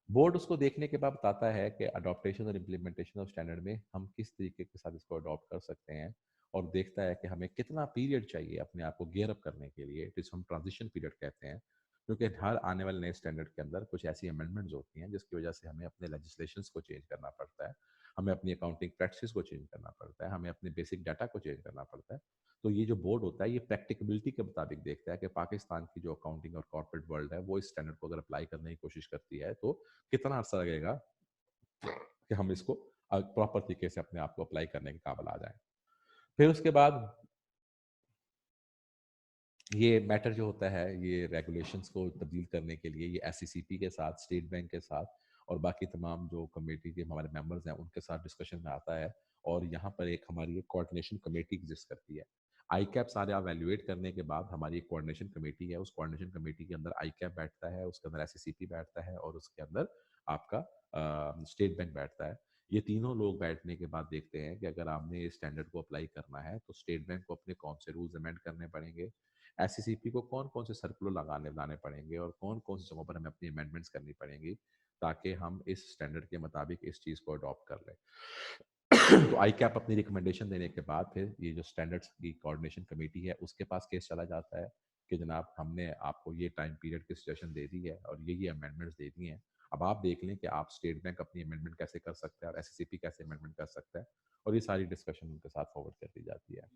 बोर्ड उसको देखने के बाद बताता है कि अडॉप्टेशन और इम्प्लीमेंटेशन ऑफ स्टैंडर्ड में हम किस तरीके के साथ इसको अडॉप्ट कर सकते हैं, और देखता है कि हमें कितना पीरियड चाहिए अपने आप को गियर अप करने के लिए, जिसको हम ट्रांजिशन पीरियड कहते हैं. क्योंकि हर आने वाले नए स्टैंडर्ड के अंदर कुछ ऐसी अमेंडमेंट्स होती हैं जिसकी वजह से हमें अपने लेजिस्लेशंस को चेंज करना पड़ता है, हमें अपनी अकाउंटिंग प्रैक्टिस को चेंज करना पड़ता है, हमें अपने बेसिक डाटा को चेंज करना पड़ता है. तो ये जो बोर्ड होता है ये प्रैक्टिकबिलिटी के मुताबिक देखता है कि पाकिस्तान की जो अकाउंटिंग और कॉर्पोरेट वर्ल्ड है वो इस स्टैंडर्ड को अगर अप्लाई करने की कोशिश करती है तो कितना अर्सा लगेगा कि हम इसको प्रॉपर तरीके से अपने आप को अप्लाई करने के काबिल आ जाएं. फिर उसके बाद ये मैटर जो होता है ये रेगुलेशंस को तब्दील करने के लिए ये एससीसीपी के साथ, स्टेट बैंक के साथ और बाकी तमाम जो कमेटी के हमारे मेंबर्स हैं उनके साथ डिस्कशन में आता है। और यहाँ पर एक हमारी एक कोऑर्डिनेशन कमेटी एग्जिस्ट करती है। आई कैप सारे एवेल्युएट करने के बाद हमारी एक कोऑर्डिनेशन कमेटी है। उस कोऑर्डिनेशन कमेटी के अंदर आई कैप बैठता है, उसके अंदर एससीसीपी बैठता है और उसके अंदर आपका स्टेट बैंक बैठता है। ये तीनों लोग बैठने के बाद देखते हैं कि अगर आपने इस स्टैंडर्ड को अप्लाई करना है तो स्टेट बैंक को अपने कौन से रूल्स अमेंड करने पड़ेंगे, एससीसीपी को कौन कौन से सर्कुलर लगाने लाने पड़ेंगे और कौन कौन सी जगहों पर हमें अपनी अमेंडमेंट्स करनी पड़ेंगी ताकि हम इस स्टैंडर्ड के मुताबिक इस चीज़ को अडॉप्ट कर लें। तो आई कैप अपनी रिकमेंडेशन देने के बाद फिर ये जो स्टैंडर्ड्स की कोऑर्डिनेशन कमेटी है उसके पास केस चला जाता है कि जनाब हमने आपको ये टाइम पीरियड की सजेशन दे दी है और ये अमेंडमेंट्स दे दी हैं। अब आप देख लें कि आप स्टेट बैंक अपनी अमेंडमेंट कैसे कर सकते हैं और एससीसीपी कैसे अमेंडमेंट कर सकता है और ये सारी डिस्कशन उनके साथ फॉरवर्ड कर दी जाती है।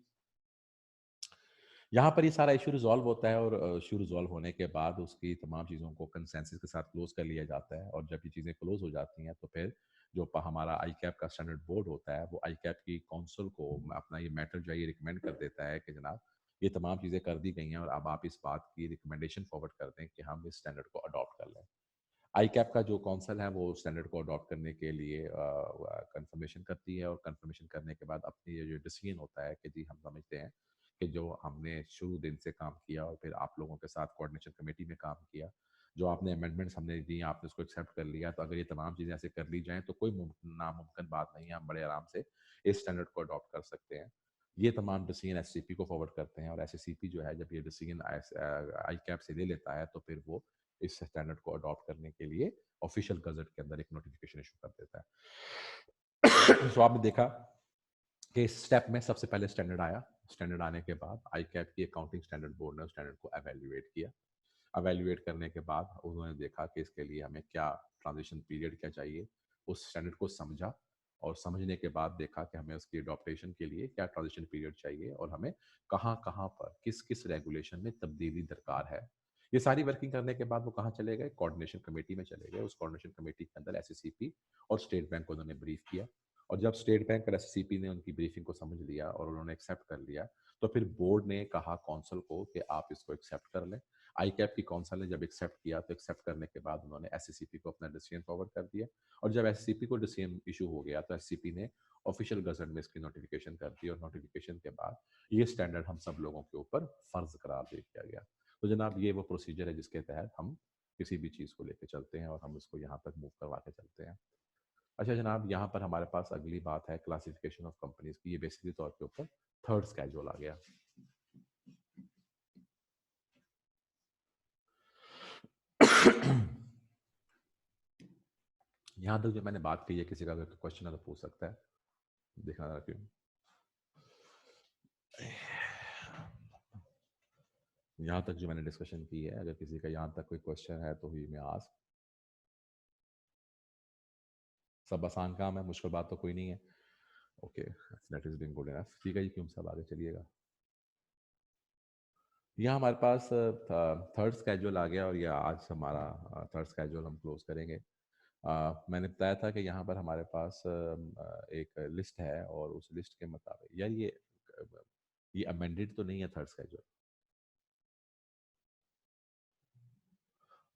यहाँ पर ये सारा इशू रिजॉल्व होता है और इशू रिजॉल्व होने के बाद उसकी तमाम चीज़ों को कंसेंसस के साथ क्लोज कर लिया जाता है और जब ये चीज़ें क्लोज हो जाती हैं तो फिर जो हमारा आई कैप का स्टैंडर्ड बोर्ड होता है वो आई कैप की काउंसिल को अपना ये मैटर जो है ये रिकमेंड कर देता है कि जनाब ये तमाम चीज़ें कर दी गई हैं और अब आप इस बात की रिकमेंडेशन फॉरवर्ड कर दें कि हम इस स्टैंडर्ड को अडॉप्ट कर लें। आई कैप का जो काउंसिल है वो स्टैंडर्ड को अडॉप्ट करने के लिए कंफर्मेशन करती है और कंफर्मेशन करने के बाद अपनी ये जो डिसीजन होता है कि जी हम समझते हैं कि जो हमने शुरू दिन से काम किया और फिर आप लोगों के साथ कोऑर्डिनेशन कमेटी में काम किया, जो आपने अमेंडमेंट्स हमने दी आपने उसको एक्सेप्ट कर लिया, तो अगर ये तमाम चीज़ें ऐसे कर ली जाएँ तो कोई नामुमकिन बात नहीं है, हम बड़े आराम से इस स्टैंडर्ड को अडॉप्ट कर सकते हैं। ये तमाम डिसीजन एससीपी को फॉरवर्ड करते हैं और एससीपी जो है जब ये डिसीजन आई कैप से ले लेता है तो फिर वो इस स्टैंडर्ड को अडॉप्ट करने के लिए ऑफिशियल गजट के अंदर एक नोटिफिकेशन इशू कर देता है। तो आपने देखा कि इस स्टेप में सबसे पहले स्टैंडर्ड आया। स्टैंडर्ड आने के बाद आई कैप की अकाउंटिंग स्टैंडर्ड बोर्ड ने उस स्टैंडर्ड को एवेल्युएट किया। एवेल्युएट करने के बाद उन्होंने देखा कि इसके लिए हमें क्या ट्रांजिशन पीरियड क्या चाहिए, उस स्टैंडर्ड को समझा और समझने के बाद देखा कि हमें उसकी अडॉप्टेशन के लिए क्या ट्रांजिशन पीरियड चाहिए और हमें कहाँ कहाँ पर किस किस रेगुलेशन में तब्दीली दरकार है। ये सारी वर्किंग करने के बाद वो कहाँ चले गए, कोऑर्डिनेशन कमेटी में चले गए। उस कोऑर्डिनेशन कमेटी के अंदर एससीसीपी और स्टेट बैंक को उन्होंने ब्रीफ किया और जब स्टेट बैंक और एससीसीपी ने उनकी ब्रीफिंग को समझ लिया और उन्होंने एक्सेप्ट कर लिया तो फिर बोर्ड ने कहा कौंसल को कि आप इसको एक्सेप्ट कर लें। आई कैप की काउंसिल ने जब एक्सेप्ट किया तो एक्सेप्ट करने के बाद उन्होंने एससीसीपी को अपना डिसीजन फॉरवर्ड कर दिया और जब एससीसीपी को डिसीजन इशू हो गया तो एससीसीपी ने ऑफिशियल गजट में इसकी नोटिफिकेशन कर दी और नोटिफिकेशन के बाद ये स्टैंडर्ड हम सब लोगों के ऊपर फर्ज करार दे दिया गया। तो जनाब ये वो प्रोसीजर है जिसके तहत हम किसी भी चीज़ को लेकर चलते हैं और हम इसको यहाँ तक मूव करवा के चलते हैं। अच्छा जनाब, यहाँ पर हमारे पास अगली बात है क्लासिफिकेशन ऑफ कंपनीज की। ये बेसिकली तौर के ऊपर थर्ड स्केड्यूल आ गया। यहाँ तक जो मैंने बात की है, किसी का अगर क्वेश्चन है तो पूछ सकता है। देखना जरा क्यों। यहाँ तक जो मैंने डिस्कशन की है, अगर किसी का यहाँ तक कोई क्वेश्चन है तो ही मैं आस्क। सब आसान काम है, मुश्किल बात तो कोई नहीं है। Okay, that is being good enough. ठीक है जी, क्यों सब आगे चलिएगा। यहाँ हमारे पास थर्ड स्केड्यूल आ गया और ये आज हमारा थर्ड स्केड्यूल हम क्लोज करेंगे। मैंने बताया था कि यहाँ पर हमारे पास एक लिस्ट है और उस लिस्ट के मुताबिक यार ये अमेंडेड तो नहीं है थर्ड स्केड्यूल।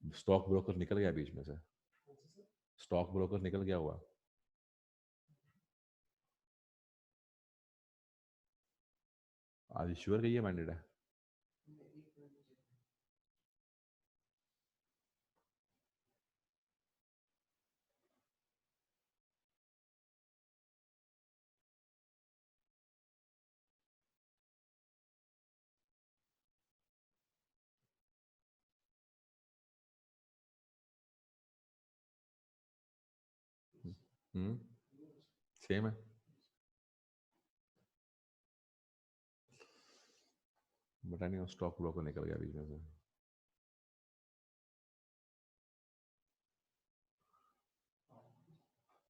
स्टॉक ब्रोकर निकल गया बीच में से, स्टॉक ब्रोकर निकल गया हुआ। आज श्योर कि ये अमेंडेड है। हम्म, सेम है। बता नहीं, स्टॉक ब्रोकर निकल गया बीच में से।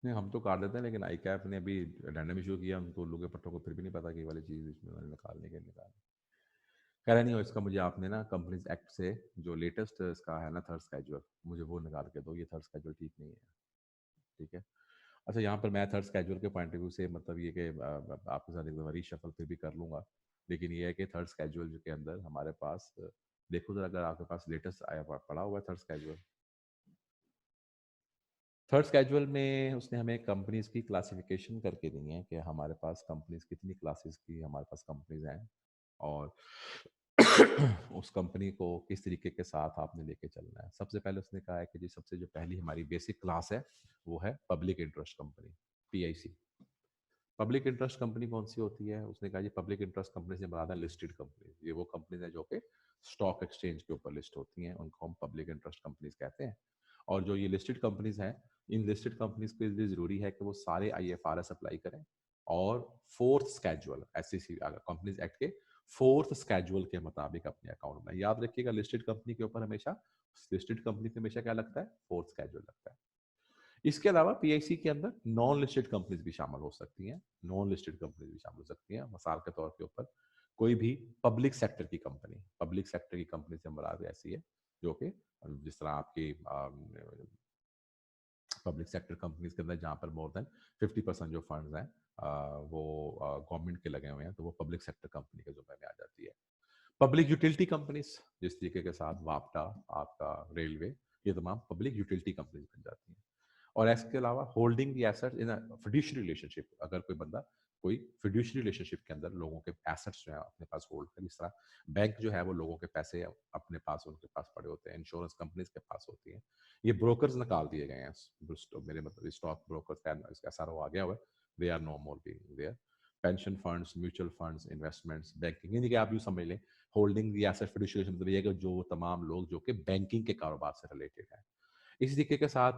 नहीं, हम तो काट देते हैं लेकिन आई कैप ने अभी रैंडम इशू किया, उनको लोगों के पट्टों को फिर भी नहीं पता कि ये वाली चीज़ इसमें उन्होंने निकालने के निकाल। कह नहीं हो इसका, मुझे आपने ना कंपनीज एक्ट से जो लेटेस्ट इसका है ना थर्ड स्केड्यूल, मुझे वो निकाल के दो। ये थर्ड स्केड्यूल ठीक नहीं है। ठीक है। अच्छा, यहाँ पर मैं थर्ड स्केड्यूल के पॉइंट ऑफ व्यू से मतलब ये कि आपके साथ एक बार रीशफल फिर भी कर लूँगा। लेकिन ये है कि थर्ड स्केड्यूल के अंदर हमारे पास देखो जरा, अगर आपके पास लेटेस्ट आया पड़ा हुआ है थर्ड स्केड्यूल, थर्ड स्केड्यूल में उसने हमें कंपनीज की क्लासिफिकेशन करके दी है कि हमारे पास कंपनीज कितनी क्लासेस की हमारे पास कंपनीज हैं, और उस कंपनी को किस तरीके के साथ आपने लेके चलना है। सबसे पहले उसने कहा है कि जी सबसे जो पहली हमारी बेसिक क्लास है वो है public interest company, PIC. Public interest company कौन सी होती है? उसने कहा जी पब्लिक इंटरेस्ट कंपनी से बना लिस्टेड कंपनी, ये वो कंपनीज है जो कि स्टॉक एक्सचेंज के ऊपर लिस्ट होती हैं, उनको हम पब्लिक इंटरेस्ट कंपनीज कहते हैं। और जो ये लिस्टेड कंपनीज हैं, इन लिस्टेड कंपनीज के लिए जरूरी है कि वो सारे आईएफआरएस अप्लाई करें, और fourth schedule SEC companies act के फोर्थ स्केड्यूल के मुताबिक अपने अकाउंट बनाए। याद रखिएगा लिस्टेड कंपनी के ऊपर हमेशा, लिस्टेड कंपनी पे हमेशा क्या लगता है? फोर्थ स्केड्यूल लगता है। इसके अलावा पीआईसी के अंदर नॉन लिस्टेड कंपनीज भी शामिल हो सकती हैं, नॉन लिस्टेड कंपनीज भी शामिल हो सकती हैं। मिसाल के तौर के ऊपर कोई भी पब्लिक सेक्टर की कंपनी, पब्लिक सेक्टर की कंपनी से मुराद ऐसी है जो कि जिस तरह आपकी पब्लिक सेक्टर कंपनीज के अंदर जहाँ पर मोर देन 50% जो फंड्स हैं वो गवर्नमेंट के लगे हुए हैं, तो वो पब्लिक सेक्टर कंपनी के जुम्मे में आ जाती है। पब्लिक यूटिलिटी कंपनीज जिस तरीके के साथ वापटा, आपका रेलवे, ये तमाम पब्लिक यूटिलिटी कंपनीज बन जाती हैं। और इसके अलावा holding the assets in fiduciary relationship, अगर कोई बंदा कोई फिड्यूशियरी रिलेशनशिप के अंदर लोगों के एसेट्स जो है अपने पास होल्ड कर, इस तरह बैंक जो है वो लोगों के पैसे अपने पास उनके पास पड़े होते हैं, इंश्योरेंस कंपनीज के पास होती हैं। ये ब्रोकर्स निकाल दिए गए हैं, मेरे मतलब स्टॉक ब्रोकर्स का ऐसा वो आ गया हुआ है, they are no more being there. Pension funds, mutual funds, investments, banking, यानी कि आप यूँ समझ लें होल्डिंग द एसेट फिड्यूशियरी मतलब ये है कि जो तमाम लोग जो कि बैंकिंग के कारोबार से रिलेटेड है। इसी तरीके के साथ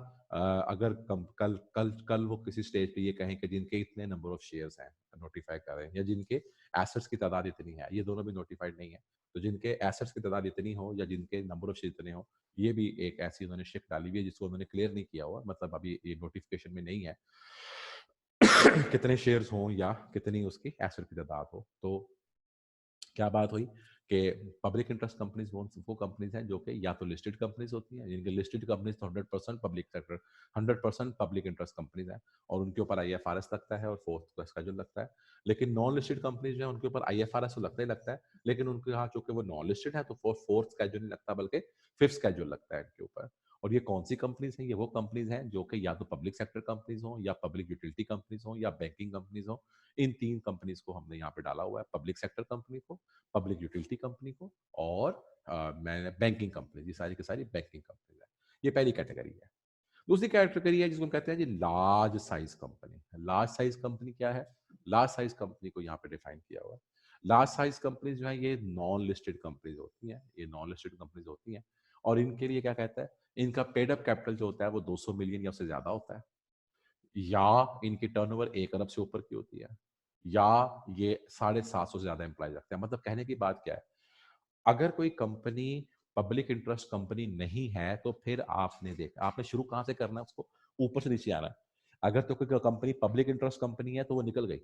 अगर कल कल कल वो किसी स्टेज पे ये कहें कि जिनके इतने नंबर ऑफ शेयर्स हैं नोटिफाई करें, या जिनके एसेट्स की तादाद इतनी है, ये दोनों भी नोटिफाइड नहीं है, तो जिनके एसेट्स की तादाद इतनी हो या जिनके नंबर ऑफ शेयर इतने हो, ये भी एक ऐसी उन्होंने शिफ्ट डाली हुई है जिसको उन्होंने क्लियर नहीं किया हुआ, मतलब अभी ये नोटिफिकेशन में नहीं है कितने शेयर्स हों या कितनी उसकी एसेट की तादाद हो। तो क्या बात हुई कि पब्लिक इंटरेस्ट कंपनीज वो कंपनीज हैं जो कि या तो लिस्टेड कंपनीज होती हैं, जिनके लिस्टेड कंपनीज तो 100% public sector, 100% public interest companies हैं, और उनके ऊपर आईएफआरएस लगता है और फोर्थ का स्केड्यूल लगता है। लेकिन नॉन लिस्टेड कंपनीज जो है उनके ऊपर आईएफआरएस तो लगता ही लगता है, लेकिन उनके यहाँ चूंकि वो नॉन लिस्टेड है तो फोर्थ स्केड्यूल नहीं लगता, बल्कि फिफ्थ स्केड्यूल लगता है इनके ऊपर। और ये कौन सी कंपनीज हैं? ये वो कंपनीज हैं जो कि या तो पब्लिक सेक्टर कंपनीज हो, या पब्लिक यूटिलिटी कंपनीज हो, या बैंकिंग कंपनीज हो। इन तीन कंपनीज को हमने यहाँ पे डाला हुआ है, पब्लिक सेक्टर कंपनी को, पब्लिक यूटिलिटी कंपनी को, और मैंने बैंकिंग कंपनी, ये सारी की सारी बैंकिंग कंपनी है। ये पहली कैटेगरी है। दूसरी कैटेगरी है जिसको हम कहते हैं जी large size company. Large size company क्या है? लार्ज साइज कंपनी को यहाँ पे डिफाइन किया हुआ है। लार्ज साइज कंपनी जो है ये नॉन लिस्टेड कंपनीज होती हैं, ये नॉन लिस्टेड कंपनीज होती हैं, और इनके लिए क्या कहता है, इनका पेड अप कैपिटल जो होता है वो 200 मिलियन या उससे ज्यादा होता है, या इनकी टर्नओवर 1 अरब से ऊपर की होती है, या ये 750 से ज्यादा एम्प्लॉय रखते हैं। मतलब कहने की बात क्या है, अगर कोई कंपनी पब्लिक इंटरेस्ट कंपनी नहीं है तो फिर आपने देखा आपने शुरू कहां से करना है, उसको ऊपर से नीचे आना है। अगर तो कोई कंपनी पब्लिक इंटरेस्ट कंपनी है तो वो निकल गई।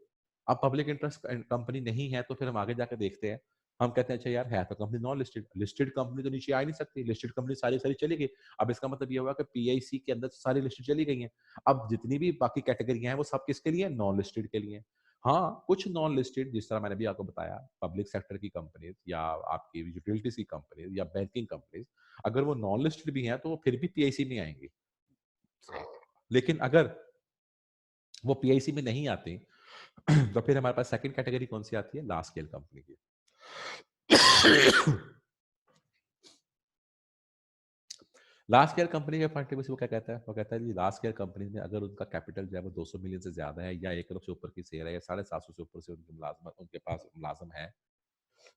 अब पब्लिक इंटरेस्ट कंपनी नहीं है तो फिर हम आगे जाकर देखते हैं, हम कहते हैं अच्छा यार है तो company non listed, listed company तो नीचे आ ही नहीं सकती, लिस्टेड कंपनी सारी सारी चली गई। अब इसका मतलब ये हुआ कि पीआईसी के अंदर सारी लिस्टेड चली गई हैं। अब जितनी भी बाकी कैटेगरियां हैं वो सब किसके लिए? नॉन लिस्टेड के लिए। हाँ, कुछ नॉन लिस्टेड जिस तरह मैंने भी आपको बताया, पब्लिक सेक्टर की कंपनीज या आपकी यूटिलिटीज की कंपनीज या बैंकिंग कंपनीज, अगर वो नॉन लिस्टेड भी हैं तो वो फिर भी पीआईसी में आएंगी। लेकिन अगर वो पीआईसी में नहीं आती तो फिर हमारे पास सेकंड कैटेगरी कौन सी आती है? लार्ज स्केल कंपनी की। लार्ज स्केल कंपनी के फंड वो क्या कहता है? वो कहता है जी लार्ज स्केल कंपनी में अगर उनका कैपिटल जो है वो 200 मिलियन से ज्यादा है, या 1 अरब से ऊपर की शेयर है, या 750 से ऊपर से उनके मुलाजम उनके पास मुलाजम है,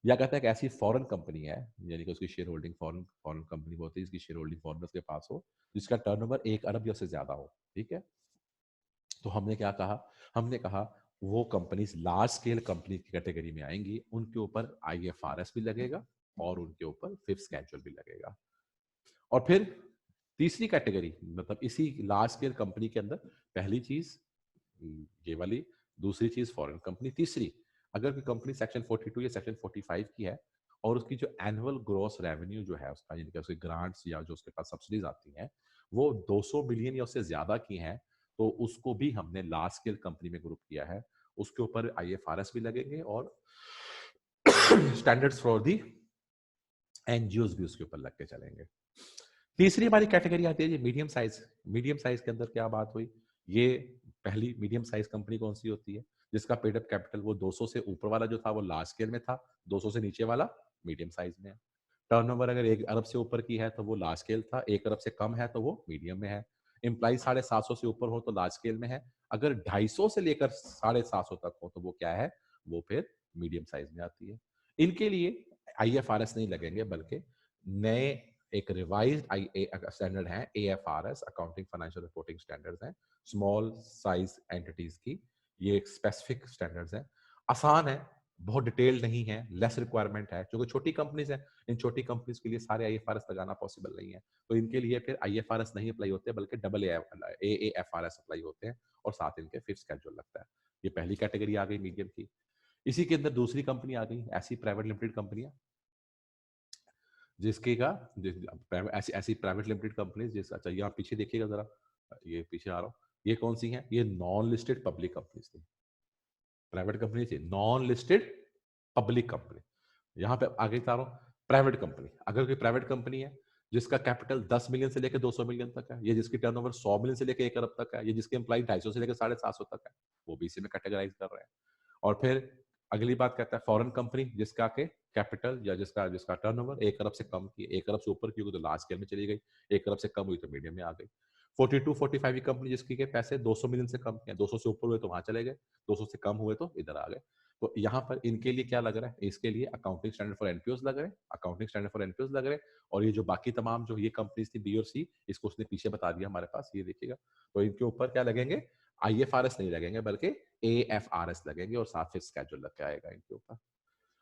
या कहता है कि ऐसी फॉरेन कंपनी है, यानी कि उसकी share holding foreign foreign company होती है जिसकी शेयर होल्डिंग फॉरेनर्स के पास हो, जिसका टर्नओवर 1 अरब या उससे ज्यादा हो। ठीक है, तो हमने क्या कहा? हमने कहा वो कंपनीज लार्ज स्केल कंपनी की कैटेगरी में आएंगी, उनके ऊपर आईएफआरएस भी लगेगा और उनके ऊपर फिफ्थ स्केड्यूल भी लगेगा। और फिर तीसरी कैटेगरी, मतलब इसी लार्ज स्केल कंपनी के अंदर पहली चीज ये वाली, दूसरी चीज फॉरेन कंपनी, तीसरी अगर कोई कंपनी सेक्शन 42 या सेक्शन 45 की है और उसकी जो एनुअल ग्रॉस रेवेन्यू जो है उसका, यानी कि उसके ग्रांट्स या जो उसके पास सब्सिडीज आती हैं वो 200 बिलियन या उससे ज्यादा की हैं, तो उसको भी हमने लार्ज स्केल कंपनी में ग्रुप किया है। उसके ऊपर आईएफआरएस भी लगेंगे और स्टैंडर्ड्स फॉर दी एनजीओज भी उसके ऊपर लग के चलेंगे। तीसरी हमारी कैटेगरी आती है जी मीडियम साइज। मीडियम साइज के अंदर क्या बात हुई, ये पहली मीडियम साइज कंपनी कौन सी होती है, जिसका पेड अप कैपिटल वो 200 से ऊपर वाला जो था वो लार्ज स्केल में था, 200 से नीचे वाला मीडियम साइज में है। टर्नओवर अगर 1 अरब से ऊपर की है तो वो लार्ज स्केल था, 1 अरब से कम है तो वो मीडियम में है। एम्प्लॉई 750 से ऊपर हो तो लार्ज स्केल में है, अगर 250 से लेकर 750 तक हो तो वो क्या है, वो फिर मीडियम साइज में आती है। इनके लिए आईएफआरएस नहीं लगेंगे, बल्कि नए एक रिवाइज्ड आई स्टैंडर्ड है, एएफआरएस अकाउंटिंग फाइनेंशियल रिपोर्टिंग स्टैंडर्ड्स हैं स्मॉल साइज एंटिटीज की। ये एक स्पेसिफिक स्टैंडर्ड्स हैं, आसान है, बहुत डिटेल्ड नहीं है, लेस रिक्वायरमेंट है, क्योंकि छोटी कंपनीज हैं, इन छोटी कंपनीज के लिए सारे आईएफआरएस लगाना पॉसिबल नहीं है, तो इनके लिए फिर आईएफआरएस नहीं अप्लाई होते बल्कि डबल एएफआरएस अप्लाई होते हैं, और साथ इनके फिक्स स्केड्यूल लगता है। ये पहली कैटेगरी आ गई मीडियम की। इसी के अंदर दूसरी कंपनी आ गई ऐसी प्राइवेट लिमिटेड कंपनियां, जिसके का ऐसी ऐसी प्राइवेट लिमिटेड कंपनीज जिस, अच्छा ये आप पीछे देखिएगा जरा, ये पीछे आ रहा हूँ, ये कौन सी हैं, ये नॉन लिस्टेड पब्लिक कंपनीज थी। प्राइवेट कंपनी थी, नॉन लिस्टेड पब्लिक कंपनी। यहाँ पे आगे बता रहा हूँ, प्राइवेट कंपनी, अगर कोई प्राइवेट कंपनी है जिसका कैपिटल 10 मिलियन से लेकर 200 मिलियन तक है, ये जिसकी टर्नओवर 100 मिलियन से लेकर 1 अरब तक है, ये जिसके एम्प्लॉय 250 से लेकर 750 तक है, वो भी इसी में कैटेगराइज कर रहे हैं। और फिर अगली बात कहता है फॉरेन कंपनी जिसका के कैपिटल या जिसका जिसका टर्नओवर 1 अरब से कम की, 1 अरब से ऊपर की होगी तो लार्ज स्केल में चली गई, 1 अरब से कम हुई तो मीडियम में आ गई। 42-45 की कंपनी जिसकी के पैसे 200 मिलियन से कम के, 200 से ऊपर हुए तो वहां चले गए, 200 से कम हुए तो इधर आ गए। तो यहाँ पर इनके लिए क्या लग रहा है, इसके लिए अकाउंटिंग स्टैंडर्ड फॉर एनपीओज लग रहे हैं, अकाउंटिंग स्टैंडर्ड फॉर एनपीओज लग रहे हैं। और ये जो बाकी तमाम जो ये कंपनीज थी बी और सी, इसको उसने पीछे बता दिया हमारे पास, ये देखिएगा। तो इनके ऊपर क्या लगेंगे, आईएफआरएस नहीं लगेंगे बल्कि एएफआरएस लगेंगे, और साथ फिर स्केड्यूल लग के आएगा इनके ऊपर।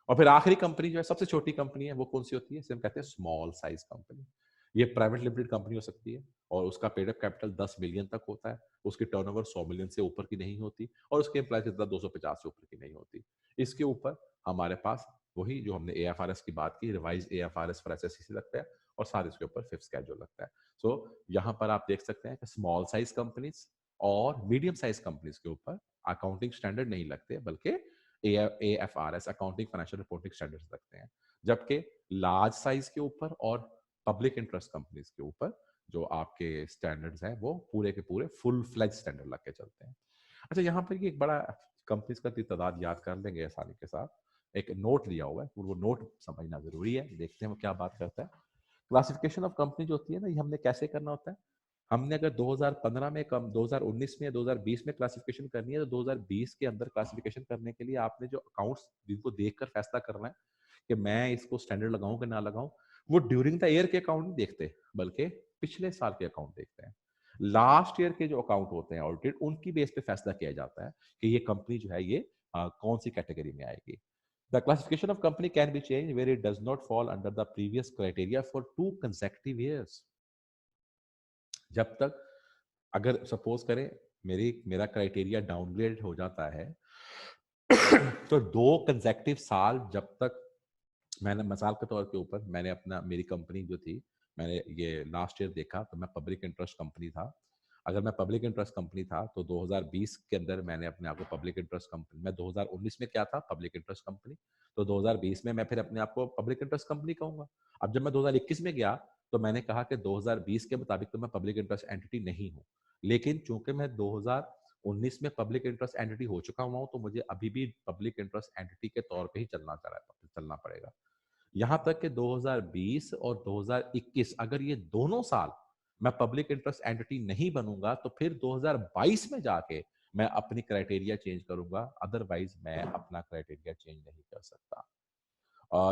और फिर आखिरी कंपनी जो है सबसे छोटी कंपनी है, वो कौन सी होती है, इसे हम कहते हैं स्मॉल साइज कंपनी। ये प्राइवेट लिमिटेड कंपनी हो सकती है, और उसका पेड अप कैपिटल 10 मिलियन तक होता है, उसकी टर्नओवर 100 मिलियन से ऊपर की नहीं होती, और उसके एम्प्लॉय की 250 से ऊपर की नहीं होती। इसके ऊपर हमारे पास वही जो हमने एएफआरएस की बात की, रिवाइज एएफआरएस फॉर एसएससी लगता है, और साथ इसके ऊपर फिफ्थ स्केड्यूल लगता है। सो यहाँ पर आप देख सकते हैं कि स्मॉल साइज कंपनीज और मीडियम साइज कंपनीज के ऊपर अकाउंटिंग स्टैंडर्ड नहीं लगते, बल्कि एएफआरएस अकाउंटिंग फाइनेंशियल रिपोर्टिंग स्टैंडर्ड्स लगते हैं। जबकि लार्ज साइज के ऊपर और पब्लिक इंटरेस्ट कंपनीज के ऊपर जो आपके स्टैंडर्ड्स हैं वो पूरे के पूरे फुल फ्लेज स्टैंडर्ड लग के चलते हैं। अच्छा, यहाँ पर ये एक बड़ा कंपनीज का तादाद याद कर लेंगे आसानी के साथ, एक नोट दिया हुआ है, वो नोट समझना जरूरी है, देखते हैं वो क्या बात करता है। क्लासिफिकेशन ऑफ कंपनी जो होती है ना, ये हमने कैसे करना होता है, हमने अगर 2015 में कम 2019 में या 2020 में क्लासिफिकेशन करनी है, तो 2020 के अंदर क्लासिफिकेशन करने के लिए आपने जो अकाउंट्स जिनको देखकर फैसला करना है कि मैं इसको स्टैंडर्ड लगाऊं कि ना लगाऊं, वो ड्यूरिंग द ईयर के अकाउंट नहीं देखते, बल्कि पिछले साल के अकाउंट देखते हैं। लास्ट ईयर के जो अकाउंट होते हैं ऑडिटेड, उनकी बेस पे फैसला किया जाता है कि ये कंपनी जो है ये कौन सी कैटेगरी में आएगी। The classification of company can be changed where it does not fall under the previous criteria for 2 consecutive years. जब तक, अगर सपोज करें मेरा क्राइटेरिया डाउनग्रेड हो जाता है तो 2 कंसेक्टिव साल जब तक, मैंने मिसाल के तौर के ऊपर मैंने अपना मेरी कंपनी जो थी, मैंने ये लास्ट ईयर देखा तो मैं पब्लिक इंटरेस्ट कंपनी था। अगर मैं पब्लिक इंटरेस्ट कंपनी था तो 2020 के अंदर मैंने अपने आप को पब्लिक इंटरेस्ट कंपनी, मैं 2019 में क्या था, पब्लिक इंटरेस्ट कंपनी, तो 2020 में मैं फिर अपने आप को पब्लिक इंटरेस्ट कंपनी कहूंगा। अब जब मैं 2021 में गया तो मैंने कहा कि 2020 के मुताबिक तो मैं पब्लिक इंटरेस्ट एंटिटी नहीं हूँ, लेकिन चूंकि मैं 2019 में पब्लिक इंटरेस्ट एंटिटी हो चुका हुआ हूँ, तो मुझे अभी भी पब्लिक इंटरेस्ट एंटिटी के तौर पे ही चलना पड़ेगा। यहां तक कि 2020 और 2021 अगर ये दोनों साल मैं पब्लिक इंटरेस्ट एंटिटी नहीं बनूंगा, तो फिर 2022 में जाके मैं अपनी क्राइटेरिया चेंज करूंगा, अदरवाइज मैं अपना क्राइटेरिया चेंज नहीं कर सकता।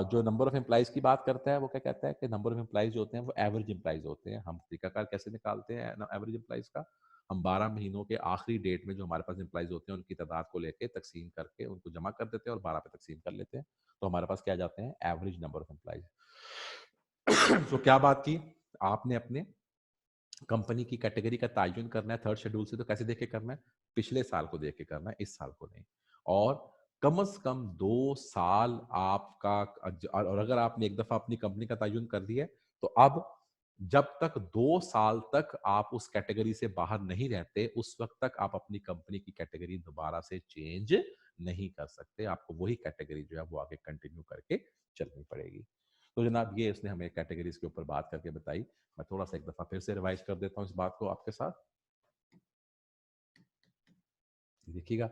जो नंबर ऑफ एम्प्लॉइज की बात करता है, वो क्या कहता है कि नंबर ऑफ एम्प्लॉइज जो होते हैं वो एवरेज एम्प्लॉइज होते हैं। हम तरीकाकार कैसे निकालते हैं एवरेज एम्प्लॉइज का, हम 12 महीनों के आखिरी डेट में जो हमारे पास एम्प्लॉइज होते हैं उनकी तादाद को लेके तकसीम करके उनको जमा कर देते हैं और 12 पे तकसीम कर लेते हैं, तो हमारे पास क्या जाते हैं, एवरेज नंबर ऑफ एम्प्लॉइज। तो क्या बात की, आपने अपने कंपनी की कैटेगरी का तयन करना है थर्ड शेड्यूल से, तो कैसे देख के करना है, पिछले साल को देख के करना है, इस साल को नहीं। और कम से कम 2 साल आपका, और अगर आपने एक दफा अपनी कंपनी का तयन कर दिया है, तो अब जब तक 2 साल तक आप उस कैटेगरी से बाहर नहीं रहते, उस वक्त तक आप अपनी कंपनी की कैटेगरी दोबारा से चेंज नहीं कर सकते, आपको वही कैटेगरी जो है वो आगे कंटिन्यू करके चलनी पड़ेगी। तो जनाब ये इसने हमें कैटेगरीज के ऊपर बात करके बताई। मैं थोड़ा सा एक दफा फिर से रिवाइज कर देता हूँ इस बात को आपके साथ, देखिएगा।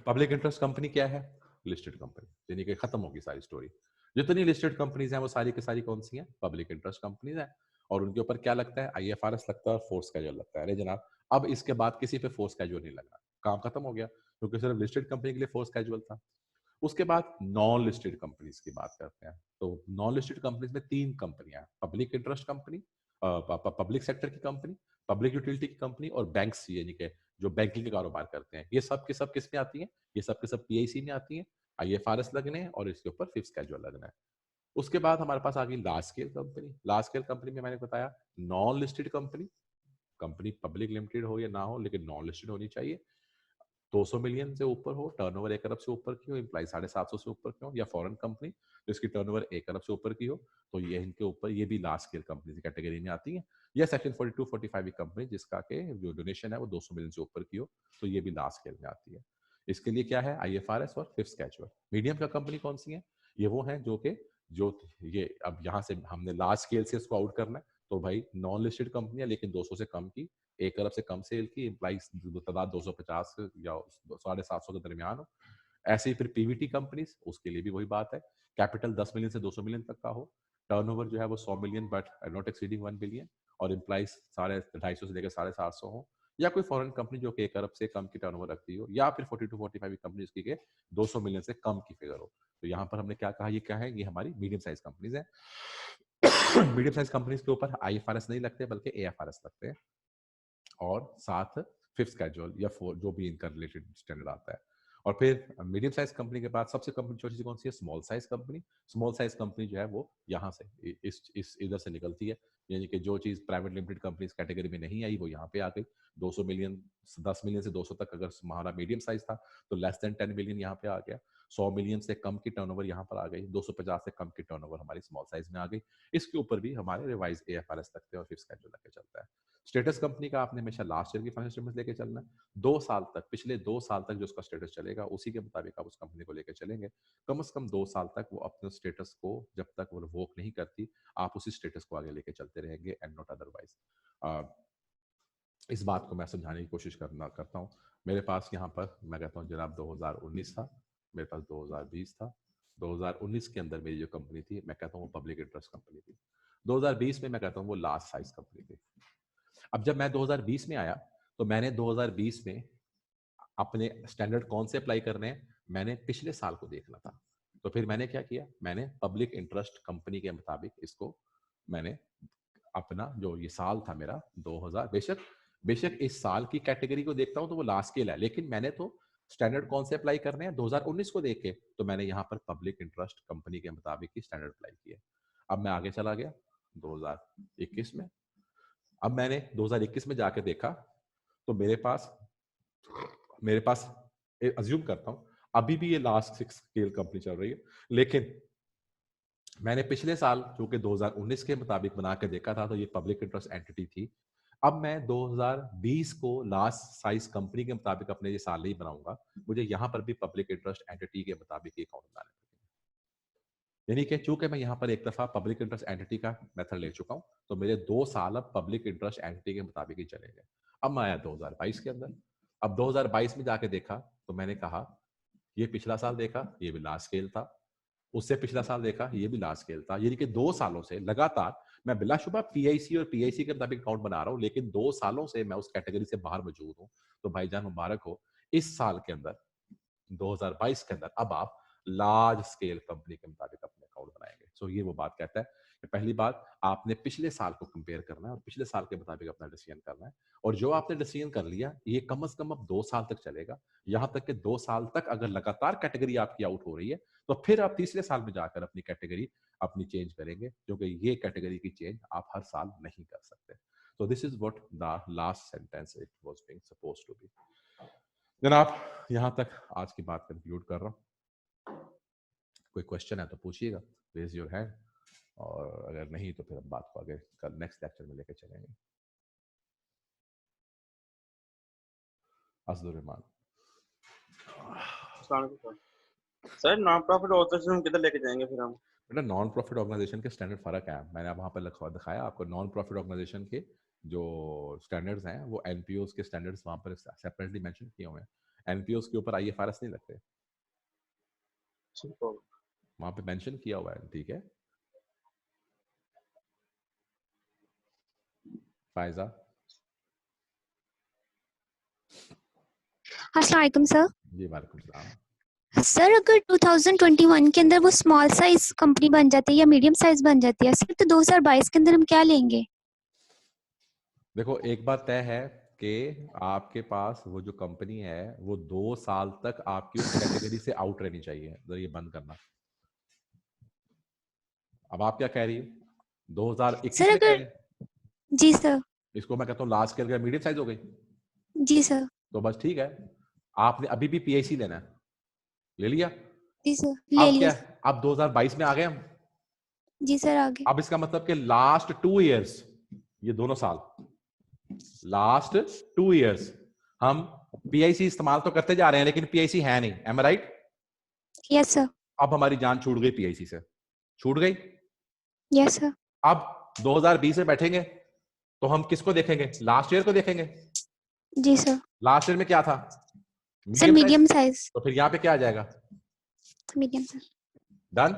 पब्लिक इंटरेस्ट कंपनी क्या है? लिस्टेड कंपनी, यानी कि खत्म होगी सारी स्टोरी। जितनी लिस्टेड कंपनीज हैं वो सारी की सारी कौन सी हैं? पब्लिक इंटरेस्ट कंपनीज हैं। और उनके ऊपर क्या लगता है? आईएफआरएस लगता है और फोर्स कैजुअल लगता है। अरे जनाब, अब इसके बाद किसी पे फोर्स कैजुअल नहीं लगा, काम खत्म हो गया, क्योंकि सिर्फ लिस्टेड कंपनी के लिए फोर्स कैजुअल था। उसके बाद नॉन लिस्टेड कंपनीज की बात करते हैं। तो नॉन लिस्टेड कंपनीज में तीन कंपनियां, public interest company, public sector की कंपनी, पब्लिक यूटिलिटी की कंपनी और बैंक्स, यानी कि जो बैंकिंग के कारोबार करते हैं। ये सब के सब किस में आती हैं? ये सब के सब पीआईसी में आती हैं। आईएफआरएस लगने हैं और इसके ऊपर फिक्स कैजुअल लगना है। उसके बाद हमारे पास आ गई large scale company. Large scale company में मैंने बताया non listed company, company public limited हो या ना हो लेकिन नॉन लिस्टेड होनी चाहिए, 200 मिलियन से ऊपर हो, टर्नओवर 1 अरब से ऊपर की हो, एम्प्लॉय 750 से ऊपर की हो, या फॉरेन कंपनी जिसकी टर्नओवर 1 अरब से ऊपर की हो, तो ये इनके ऊपर ये भी लार्ज स्केल कंपनी की कैटेगरी में आती है। या सेक्शन 42 45 की कंपनी जिसका के जो डोनेशन है वो 200 मिलियन से ऊपर की हो, तो ये भी लार्ज स्केल में आती है। इसके लिए क्या है? आईएफआरएस और फिफ्थ कैजुअल। मीडियम का कंपनी कौन सी है? ये वो है जो कि जो ये अब यहाँ से हमने लार्ज स्केल से इसको आउट करना है, तो भाई नॉन लिस्टेड कंपनी है लेकिन 200 से कम की, 1 अरब से कम सेल की, एम्प्लॉइज तादाद 250 या 750 के दरमियान हो। ऐसे ही फिर पीवीटी कंपनीज, उसके लिए भी वही बात है, कैपिटल 10 मिलियन से 200 मिलियन तक का हो, टर्नओवर जो है वो 100 million but not exceeding 1 billion, और एम्प्लॉइज 250 से लेकर 750 हो, या कोई फॉरेन कंपनी जो कि 1 अरब से कम की टर्नओवर रखती हो, या फिर 42 45 की कंपनी जिसकी के 200 मिलियन से कम की फिगर हो। तो यहाँ पर हमने क्या कहा, ये क्या है? ये हमारी मीडियम साइज कंपनीज है। मीडियम साइज कंपनीज के ऊपर आईएफआरएस नहीं लगते बल्कि एएफआरएस लगते हैं, और साथ फिफ्थ कैजुअल या फोर जो भी इनका रिलेटेड स्टैंडर्ड आता है। और फिर मीडियम साइज कंपनी के बाद सबसे कंपनी छोटी सी कौन सी है? Small size company. Small size company जो है वो यहाँ से इस इधर से निकलती है, यानी कि जो चीज प्राइवेट लिमिटेड कंपनीज कैटेगरी में नहीं आई वो यहाँ पे आ गई। 200 मिलियन, 10 मिलियन से 200 तक अगर हमारा मीडियम साइज था तो लेस देन 10 मिलियन यहाँ पे आ गया। 100 मिलियन से कम की टर्नओवर यहाँ पर आ गई, 250 से कम की टर्नओवर हमारी स्मॉल साइज में आ गई। इसके ऊपर भी हमारे रिवाइज एएफआरएस लगते हैं और फिफ्थ कैजुअल लग चलता है। स्टेटस कंपनी का आपने हमेशा लास्ट ईयर की फाइनेंशियल स्टेटमेंट लेके चलना है। 2 साल तक, पिछले 2 साल तक जो उसका स्टेटस चलेगा उसी के मुताबिक आप उस कंपनी को लेकर चलेंगे। कम से कम 2 साल तक वो अपने स्टेटस को जब तक वो रिवोक नहीं करती, आप उसी स्टेटस को आगे लेके चलते रहेंगे एंड नॉट अदरवाइज। इस बात को मैं समझाने की कोशिश करता हूँ। मेरे पास यहाँ पर मैं कहता हूँ जनाब 2019 था, मेरे पास 2020 था। 2019 के अंदर मेरी जो कंपनी थी मैं कहता हूँ वो पब्लिक इंटरेस्ट कंपनी थी। 2020 में मैं कहता हूँ वो लार्ज साइज कंपनी थी। अब जब मैं 2020 में आया तो मैंने 2020 में अपने स्टैंडर्ड कौन से अप्लाई करने हैं, मैंने पिछले साल को देखना था। तो फिर मैंने क्या किया, मैंने पब्लिक इंटरेस्ट कंपनी के मुताबिक इसको मैंने अपना जो ये साल था मेरा 2000, बेशक बेशक इस साल की कैटेगरी को देखता हूं तो वो लास्ट स्केल है, लेकिन मैंने तो स्टैंडर्ड कौन से अप्लाई करने हैं 2019 को देख के, तो मैंने यहाँ पर पब्लिक इंटरेस्ट कंपनी के मुताबिक ही स्टैंडर्ड अप्लाई किया। अब मैं आगे चला गया 2021 में। अब मैंने 2021 में जाके देखा तो मेरे पास अज्यूम करता हूं अभी भी ये लास्ट सिक्स स्केल कंपनी चल रही है, लेकिन मैंने पिछले साल जो कि 2019 के मुताबिक बना के देखा था तो ये पब्लिक इंटरेस्ट एंटिटी थी। अब मैं 2020 को लास्ट साइज कंपनी के मुताबिक अपने ये साल ही बनाऊंगा, मुझे यहाँ पर भी पब्लिक इंटरेस्ट एंटिटी के मुताबिक ही अकाउंट बनाने पड़ेंगे। यानी कि चूंकि मैं यहाँ पर एक दफा पब्लिक इंटरेस्ट एंटिटी का मेथड ले चुका हूँ तो मेरे 2 साल अब पब्लिक इंटरेस्ट एंटिटी के मुताबिक ही चलेंगे। अब मैं आया 2022 के अंदर। अब 2022 में जाके देखा तो मैंने कहा ये पिछला साल देखा ये भी लार्ज स्केल था, उससे पिछला साल देखा ये भी लार्ज स्केल था, यानी कि 2 सालों से लगातार मैं बिलाशुबा पीआईसी और पीआईसी के मुताबिक अकाउंट बना रहा हूँ, लेकिन 2 सालों से मैं उस कैटेगरी से बाहर मौजूद हूँ। तो भाईजान मुबारक हो, इस साल के अंदर 2022 के अंदर अब आप लार्ज स्केल कंपनी के मुताबिक अपने अकाउंट बनाएंगे। सो ये वो बात कहता है कि पहली बात आपने पिछले साल को कंपेयर करना है और पिछले साल के मुताबिक अपना डिसीजन करना है, और जो आपने डिसीजन कर लिया ये कम से कम अब 2 साल तक चलेगा। यहां तक कि 2 साल तक अगर लगातार कैटेगरी आपकी आउट हो रही है तो फिर आप तीसरे साल में जाकर अपनी कैटेगरी अपनी चेंज करेंगे, क्योंकि ये कैटेगरी की चेंज आप हर साल नहीं कर सकते। So this is what the last sentence it was being supposed to be. जनाब यहाँ तक आज की बात कंक्लूड कर रहा हूँ। कोई क्वेश्चन है तो पूछिएगा, रेज योर हैंड, और अगर नहीं तो फिर हम बात को आगे कल नेक्स्ट लेक्चर में लेके चलेंगे। Asadur Rahman. Sir non profit organization किधर लेके जाएंगे फिर हम? बेटा नॉन प्रॉफिट ऑर्गेनाइजेशन के स्टैंडर्ड फर्क है, मैंने वहाँ पर दिखाया आपको। नॉन प्रॉफिट ऑर्गेनाइजेशन के जो स्टैंडर्ड्स हैं वो एनपीओस के स्टैंडर्ड्स वहाँ पर सेपरेटली मेंशन किए हुए हैं। एनपीओस के ऊपर आईएफआरएस नहीं लगते, वहाँ पे मेंशन किया हुआ है, ठीक है। फायजा, अस्सलाम वालेकुम सर। जी वालेकुम सलाम। सर अगर 2021 के अंदर वो स्मॉल साइज कंपनी बन जाती है या मीडियम साइज बन जाती है सर, तो 2022 के अंदर हम क्या लेंगे? देखो एक बात तय है कि आपके पास वो जो कंपनी है वो 2 साल तक आपकी उस कैटेगरी से आउट रहनी चाहिए, तो ये बंद करना। अब आप क्या कह रही हो, 2021 सर में कह अगर, रहे हैं? जी सर। इसको मैं कहता हूँ लास्ट ईयर का मीडियम साइज हो गई, जी सर। तो बस ठीक है। आपने अभी भी पीआईसी लेना है, ले लिया। जी सर, ले अब क्या लिया। है, अब 2022 में आ गए हम। जी सर, आगे। अब इसका मतलब कि लास्ट 2 इयर्स, ये दोनों साल, लास्ट 2 इयर्स हम पीआईसी इस्तेमाल तो करते जा रहे हैं लेकिन पीआईसी है नहीं, एम आई राइट? Yes sir. अब हमारी जान छूट गई पीआईसी से, छूट गई। Yes sir. अब 2020 में बैठेंगे तो हम किसको देखेंगे, लास्ट ईयर को देखेंगे। जी सर। लास्ट ईयर में क्या था, sir medium size, medium size. तो फिर यहाँ पे क्या आ जाएगा, medium sir. Done.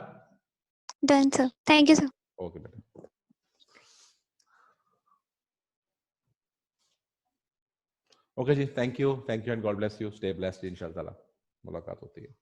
Done sir, thank you sir. Okay बेटा, ओके जी, thank you and god bless you, stay blessed, इंशाल्लाह मुलाकात होती है।